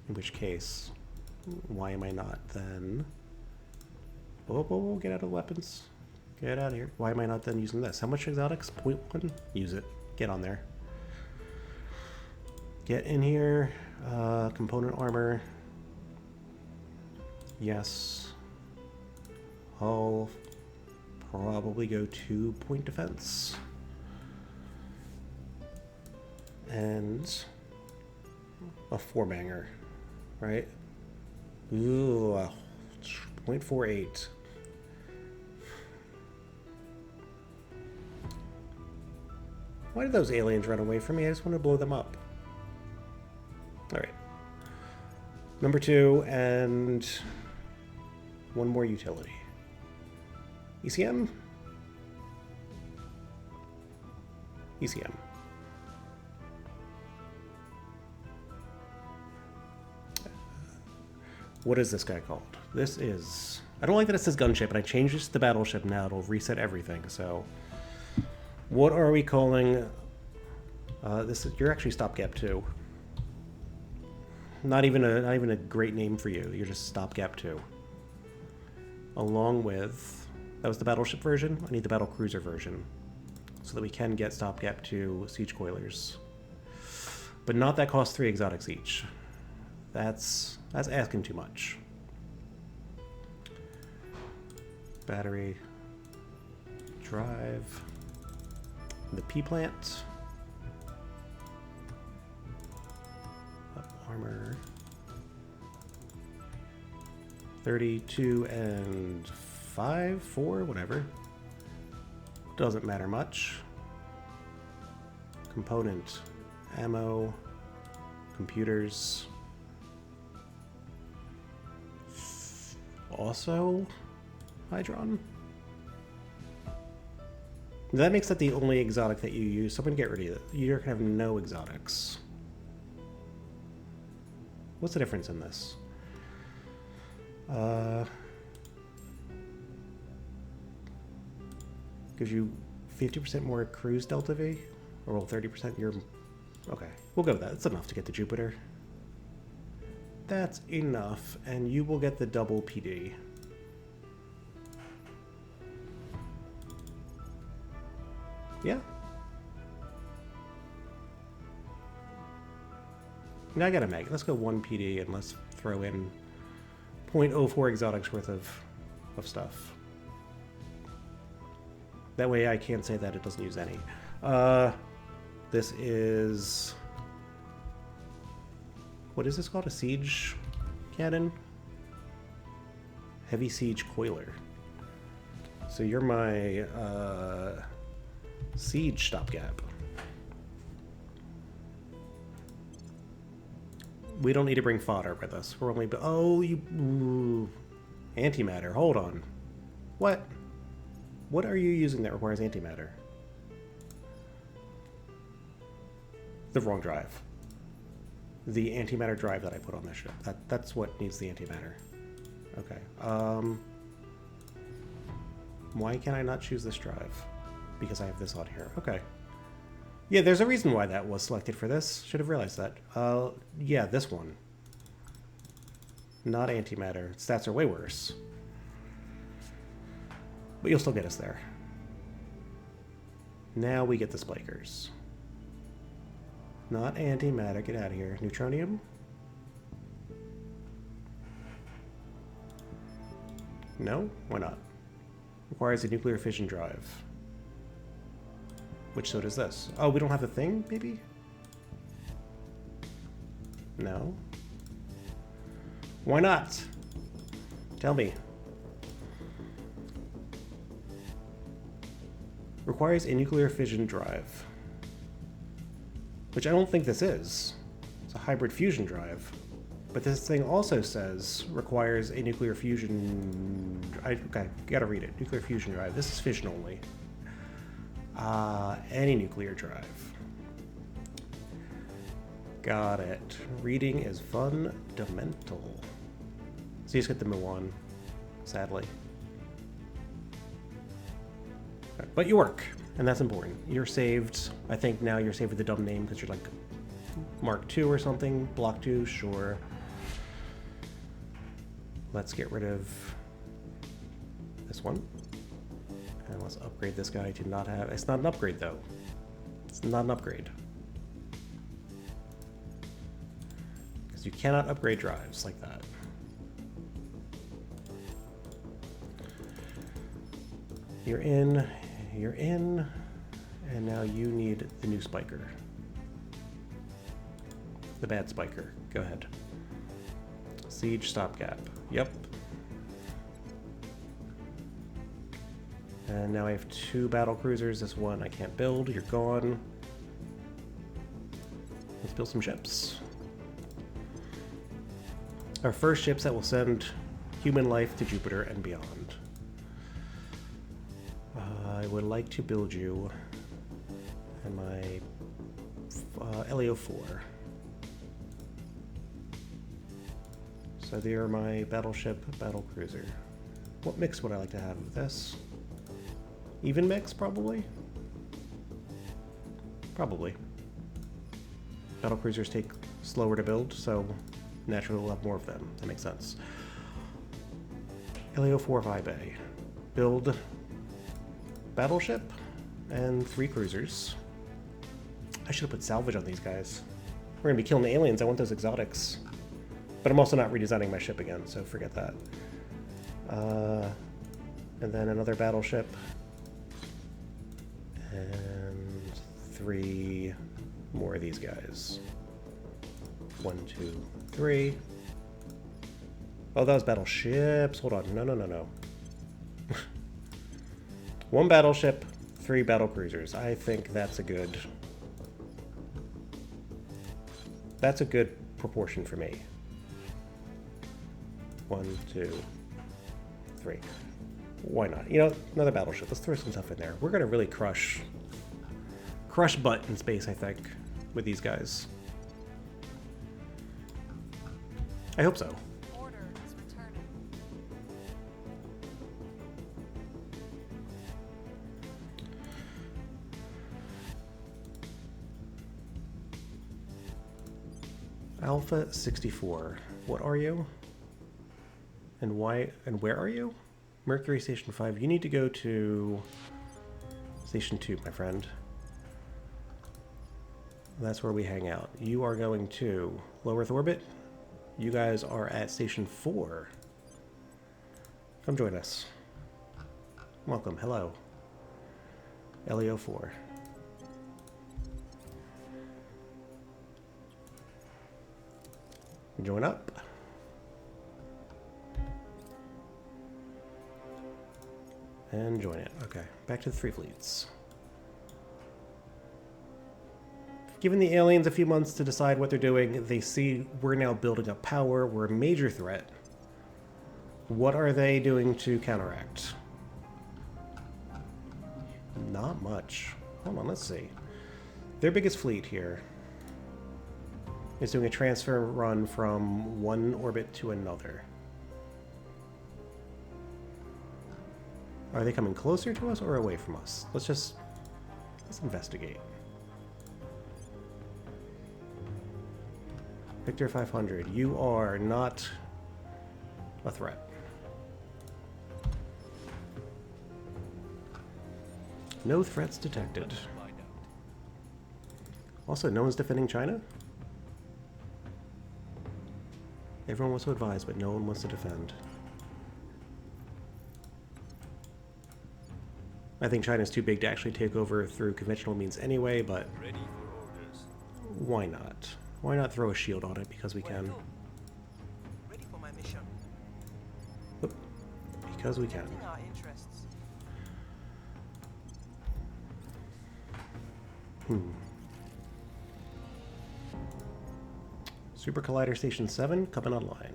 In which case, why am I not then... Whoa, whoa, whoa, get out of the weapons. Get out of here. Why am I not then using this? How much exotics? 0.1? Use it. Get on there. Get in here. Component armor. Yes. I'll probably go 2-point defense. And a 4-banger, right? Ooh, 0.48. Why did those aliens run away from me? I just want to blow them up. Alright. Number 2, and one more utility. ECM? ECM. What is this guy called? This is... I don't like that it says gunship, and I changed this to battleship now. It'll reset everything, so... What are we calling... this is... You're actually Stopgap 2. Not even a great name for you. You're just Stopgap 2. Along with... That was the battleship version. I need the battle cruiser version. So that we can get Stopgap 2 siege coilers. But not that costs 3 exotics each. That's asking too much. Battery. Drive. The P-plant. Armor. 32 and 5, 4, whatever. Doesn't matter much. Component. Ammo. Computers. Also Hydron. That makes that the only exotic that you use. So I'm gonna get rid of it. You're gonna have no exotics. What's the difference in this? Gives you 50% more cruise delta V? Or well, 30% your... Okay, we'll go with that. That's enough to get to Jupiter. That's enough, and you will get the double PD. Yeah. Now I gotta make. Let's go 1 PD and let's throw in 0.04 exotics worth of stuff. That way I can't say that it doesn't use any. This is... What is this called? A siege cannon? Heavy siege coiler. So you're my siege stopgap. We don't need to bring fodder with us. We're only... Oh, you... Ooh. Antimatter. Hold on. What? What are you using that requires antimatter? The wrong drive. The antimatter drive that I put on this ship. That's what needs the antimatter. Okay. Why can I not choose this drive? Because I have this on here. Okay. Yeah, there's a reason why that was selected for this. Should have realized that. Yeah, this one. Not antimatter. Stats are way worse. But you'll still get us there. Now we get the spikers. Not antimatter. Get out of here. Neutronium? No? Why not? Requires a nuclear fission drive. Which so does this. Oh, we don't have the thing, maybe? No. Why not? Tell me. Requires a nuclear fission drive. Which I don't think this is. It's a hybrid fusion drive. But this thing also says requires a nuclear fusion... Okay, gotta read it. Nuclear fusion drive. This is fission only. Any nuclear drive. Got it. Reading is fundamental. So you just get the Muon, sadly. But you work, and that's important. You're saved. I think now you're saved with the dumb name because you're like Mark II or something. Block 2, sure. Let's get rid of this one. And let's upgrade this guy to not have... It's not an upgrade, though. It's not an upgrade. Because you cannot upgrade drives like that. You're in, and now you need the new spiker. The bad spiker. Go ahead. Siege stopgap. Yep. And now I have 2 battle cruisers. This one I can't build. You're gone. Let's build some ships. Our first ships that will send human life to Jupiter and beyond. I would like to build you and my LEO4. So they are my battleship, battle cruiser. What mix would I like to have of this? Even mix, probably? Probably. Battle cruisers take slower to build, so naturally we'll have more of them. That makes sense. LEO4 Vibe A. Build battleship and 3 cruisers. I should have put salvage on these guys. We're gonna be killing the aliens. I want those exotics. But I'm also not redesigning my ship again, so forget that. And then another battleship. And 3 more of these guys. 1, 2, 3. Oh, that was battleships. Hold on. No. 1 battleship, 3 battle cruisers. I think that's a good... That's a good proportion for me. 1, 2, 3. Why not? You know, another battleship. Let's throw some stuff in there. We're gonna really crush butt in space, I think, with these guys. I hope so. Order is returning. Alpha 64. What are you? And why? And where are you? Mercury Station 5. You need to go to Station 2, my friend. That's where we hang out. You are going to low Earth orbit. You guys are at Station 4. Come join us. Welcome. Hello. LEO4. Join up. And join it. Okay, back to the 3 fleets. Given the aliens a few months to decide what they're doing, they see we're now building up power, we're a major threat. What are they doing to counteract? Not much. Hold on, let's see. Their biggest fleet here is doing a transfer run from one orbit to another. Are they coming closer to us or away from us? Let's investigate. Victor 500, you are not a threat. No threats detected. Also, no one's defending China? Everyone wants to advise, but no one wants to defend. I think China's too big to actually take over through conventional means anyway, but Ready for orders. why not? Why not throw a shield on it because we can? Ready for my mission. Oop. Because we can. In our interests. Super Collider Station 7 coming online.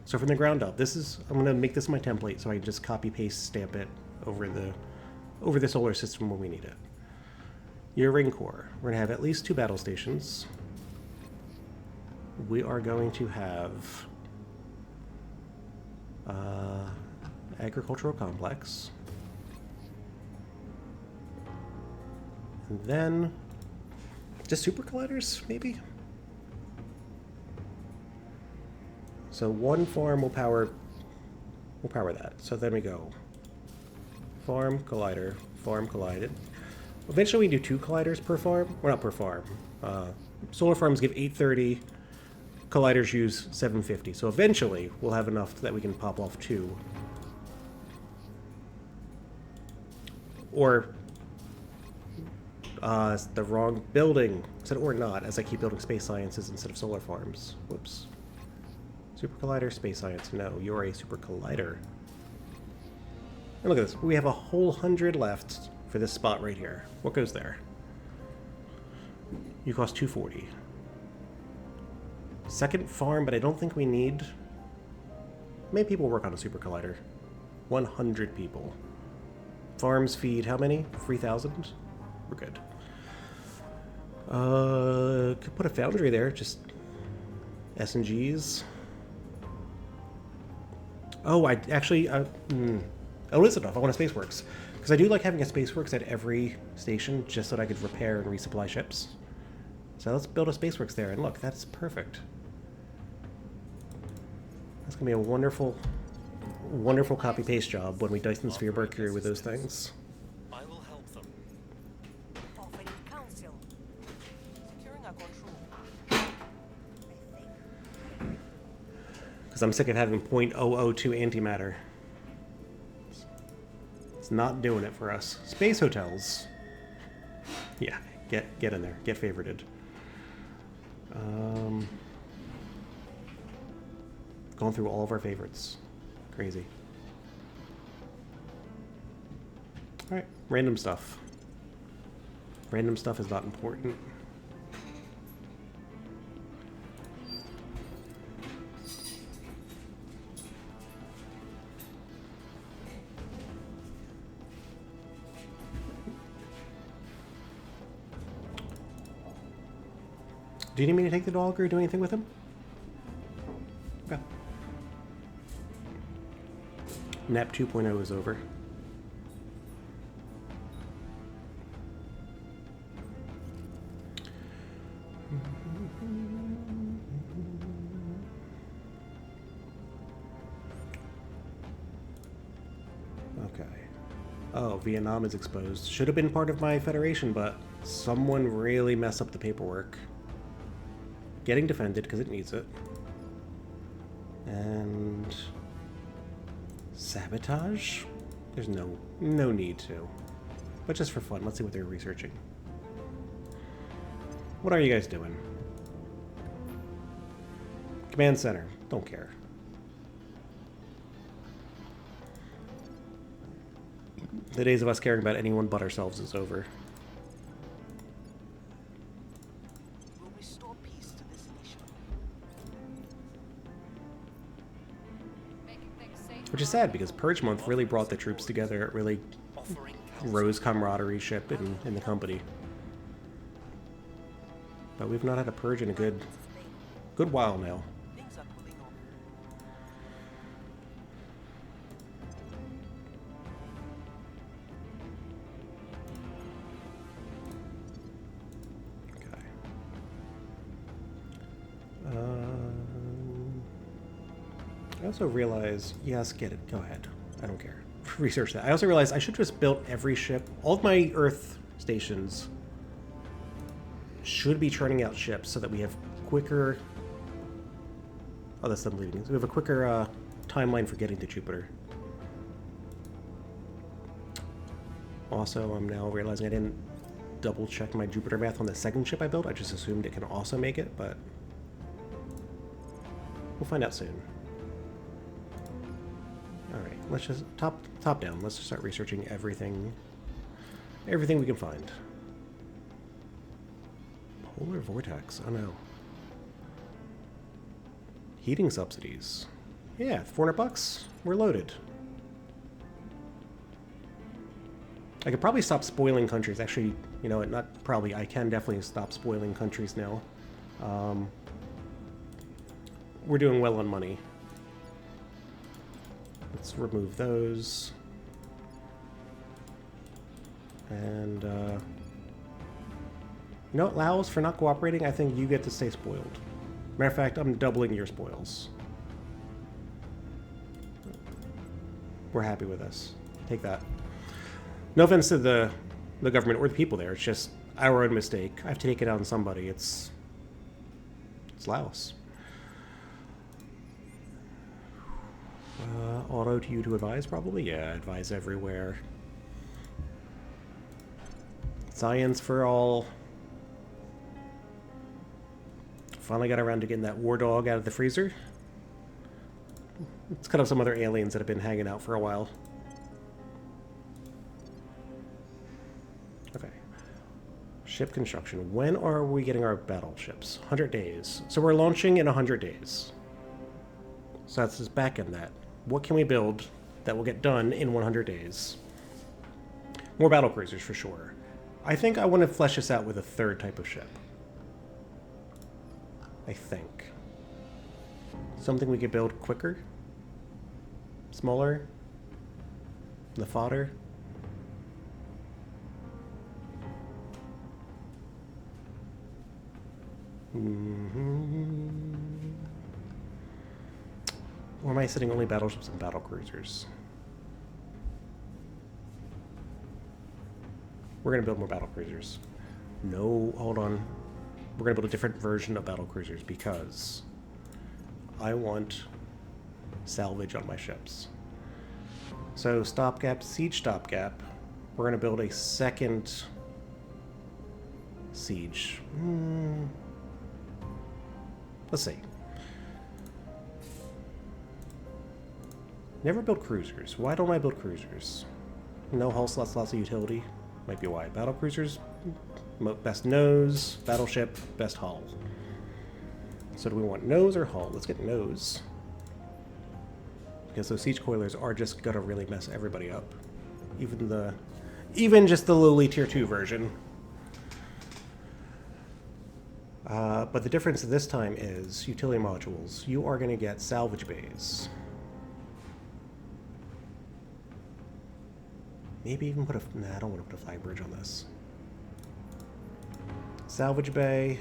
So from the ground up, I'm going to make this my template so I can just copy paste stamp it over the solar system when we need it. Your ring core. We're going to have at least 2 battle stations. we are going to have agricultural complex. And then just super colliders, maybe? So one farm will power that. So then we go farm, collider, farm, collided. Eventually we do 2 colliders per farm. Well, not per farm. Solar farms give 830. Colliders use 750. So eventually we'll have enough that we can pop off 2. Or it's the wrong building. I said or not, as I keep building space sciences instead of solar farms. Whoops. Super collider, space science. No, you're a super collider. And look at this. We have a whole 100 left for this spot right here. What goes there? You cost 240. Second farm, but I don't think we need... How many people work on a super collider? 100 people. Farms feed how many? 3,000? We're good. Could put a foundry there, just S&Gs. Oh, I actually... oh, it is enough. I want a Spaceworks. Because I do like having a Spaceworks at every station, just so that I could repair and resupply ships. So let's build a Spaceworks there, and look, that's perfect. That's going to be a wonderful, wonderful copy-paste job when we Dyson Sphere Mercury with those things. I will help them. Offering counsel. Securing a control. Because I'm sick of having .002 antimatter. It's not doing it for us. Space hotels. Yeah, get in there. Get favorited. Going through all of our favorites. Crazy. Alright, random stuff. Random stuff is not important. Do you need me to take the dog or do anything with him? Okay. Nap 2.0 is over. Okay. Oh, Vietnam is exposed. Should have been part of my federation, but someone really messed up the paperwork. Getting defended because it needs it. And sabotage? There's no need to. But just for fun, let's see what they're researching. What are you guys doing? Command center. Don't care. The days of us caring about anyone but ourselves is over. Will restore peace to this nation. Making things safe. Which is sad because Purge Month really brought the troops together. It really Offering counsel. rose camaraderie ship in the company. But we've not had a purge in a good while now. Things are cooling off. Okay. I also realize, yes, get it. Go ahead. I don't care. Research that. I also realized I should just build every ship. All of my Earth stations should be churning out ships so that we have quicker... Oh, that's them leaving. So we have a quicker timeline for getting to Jupiter. Also, I'm now realizing I didn't double check my Jupiter math on the second ship I built. I just assumed it can also make it, but we'll find out soon. Alright, let's just top down. Let's just start researching everything we can find. Polar vortex. Oh no. Heating subsidies. Yeah, $400. We're loaded. I could probably stop spoiling countries. Actually, you know what? Not probably. I can definitely stop spoiling countries now. we're doing well on money. Let's remove those. And, you know what, Laos, for not cooperating, I think you get to stay spoiled. Matter of fact, I'm doubling your spoils. We're happy with this. Take that. No offense to the government or the people there. It's just our own mistake. I have to take it out on somebody. It's Laos. Auto to you to advise, probably? Yeah, advise everywhere. Science for all. Finally got around to getting that war dog out of the freezer. Let's cut off some other aliens that have been hanging out for a while. Okay. Ship construction. When are we getting our battleships? 100 days. So we're launching in 100 days. So that's just back in that. What can we build that will get done in 100 days? More battlecruisers for sure. I think I want to flesh this out with a third type of ship. I think. Something we could build quicker? Smaller? The fodder? Or am I setting only battleships and battlecruisers? We're going to build more battlecruisers. No, hold on. We're going to build a different version of battlecruisers because I want salvage on my ships. So stopgap, siege stopgap. We're going to build a second siege. Let's see. Never build cruisers. Why don't I build cruisers? No hull slots, lots of utility. Might be why. Battle cruisers, best nose. Battleship, best hull. So do we want nose or hull? Let's get nose. Because those siege coilers are just gonna really mess everybody up. Even just the lowly tier 2 version. But the difference this time is utility modules. You are gonna get salvage bays. Maybe even put a... Nah, I don't want to put a flag bridge on this. Salvage bay.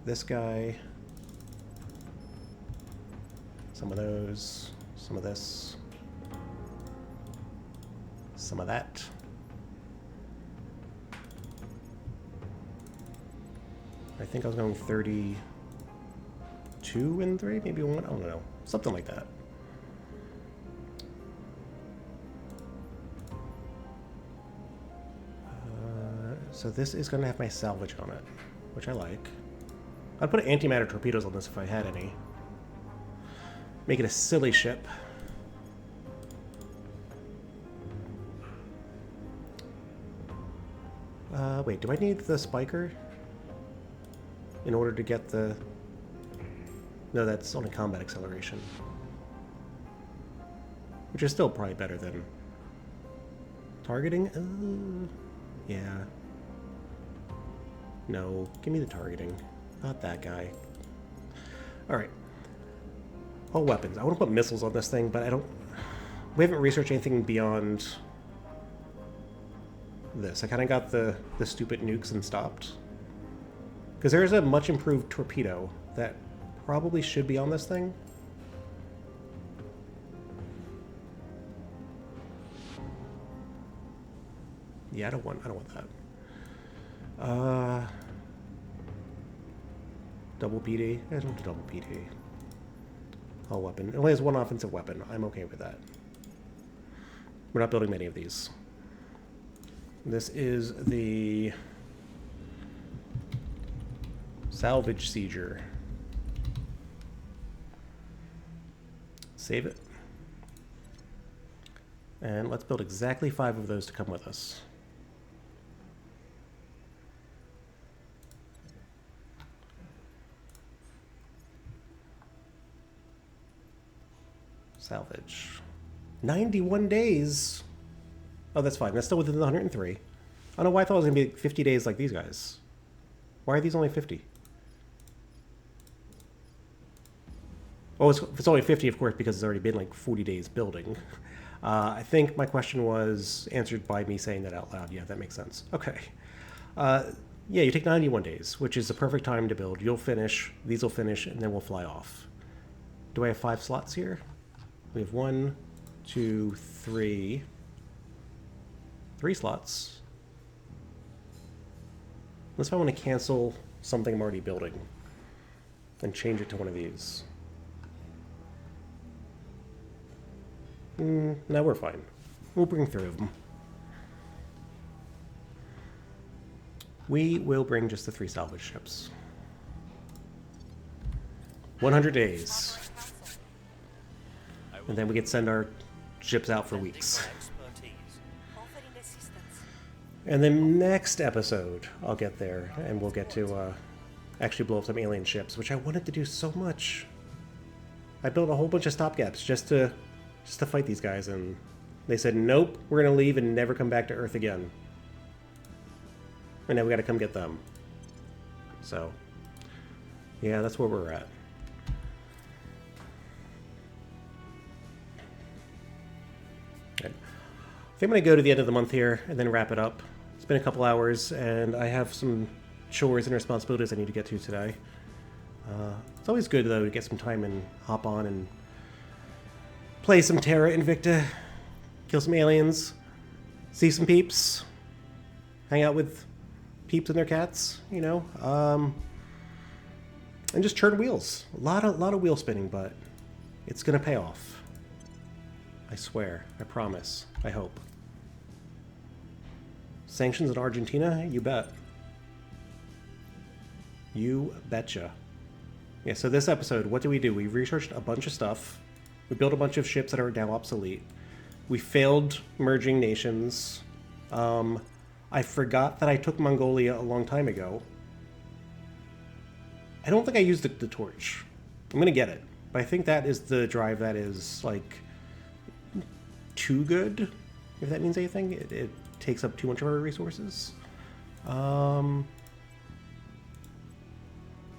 This guy. Some of those. Some of this. Some of that. I think I was going 32 and 3, maybe 1, I don't know. Something like that. So this is going to have my salvage on it, which I like. I'd put antimatter torpedoes on this if I had any. Make it a silly ship. Wait, do I need the spiker? In order to get the... No, that's only combat acceleration. Which is still probably better than... Targeting? Yeah. No, give me the targeting. Not that guy. Alright. All weapons. I want to put missiles on this thing, but I don't... We haven't researched anything beyond this. I kind of got the stupid nukes and stopped. Because there is a much improved torpedo that probably should be on this thing. Yeah, I don't want that. Double PD? I don't do double PD. Hull weapon. It only has one offensive weapon. I'm okay with that. We're not building many of these. This is the salvage sieger. Save it. And let's build exactly 5 of those to come with us. Salvage. 91 days. Oh, that's fine. That's still within the 103. I don't know why I thought it was going to be 50 days like these guys. Why are these only 50? Oh, it's only 50, of course, because it's already been like 40 days building. I think my question was answered by me saying that out loud. Yeah, that makes sense. Okay. Yeah, you take 91 days, which is the perfect time to build. You'll finish, these will finish, and then we'll fly off. Do I have 5 slots here? We have 1, 2, 3. 3 slots. Unless if I want to cancel something I'm already building and change it to one of these. No, we're fine. We'll bring 3 of them. We will bring just the 3 salvage ships. 100 days. And then we get to send our ships out for weeks. Expertise. Offering assistance. And then next episode, I'll get there, and we'll get to actually blow up some alien ships, which I wanted to do so much. I built a whole bunch of stopgaps just to fight these guys, and they said, nope, we're going to leave and never come back to Earth again. And now we got to come get them. So, yeah, that's where we're at. Okay. I think I'm going to go to the end of the month here and then wrap it up. It's been a couple hours, and I have some chores and responsibilities I need to get to today. It's always good, though, to get some time and hop on and play some Terra Invicta, kill some aliens, see some peeps, hang out with peeps and their cats, you know, and just turn wheels. A lot of wheel spinning, but it's gonna pay off. I swear. I promise. I hope. Sanctions in Argentina? You bet. You betcha. Yeah, so this episode, what do? We researched a bunch of stuff. We built a bunch of ships that are now obsolete. We failed merging nations. I forgot that I took Mongolia a long time ago. I don't think I used the torch. I'm gonna get it. But I think that is the drive that is, like, too good, if that means anything. It takes up too much of our resources.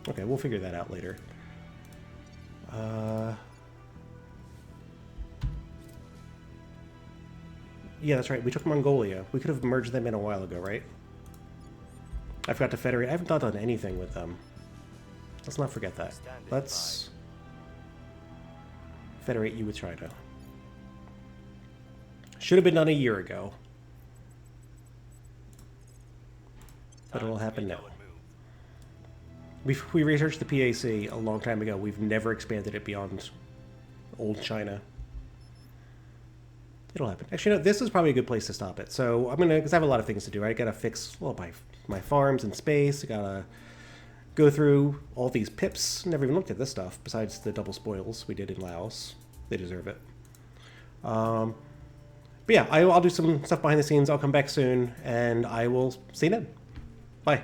Okay, we'll figure that out later. Yeah, that's right. We took Mongolia. We could have merged them in a while ago, right? I forgot to federate. I haven't done anything with them. Let's not forget that. Let's federate you with China. Should have been done a year ago. But it'll happen now. We researched the PAC a long time ago. We've never expanded it beyond old China. It'll happen. Actually, no, this is probably a good place to stop it. So I'm gonna, because I have a lot of things to do. I gotta fix, well, my farms in space. I gotta go through all these pips. Never even looked at this stuff, besides the double spoils we did in Laos. They deserve it. But yeah, I'll do some stuff behind the scenes. I'll come back soon, and I will see you then. Bye.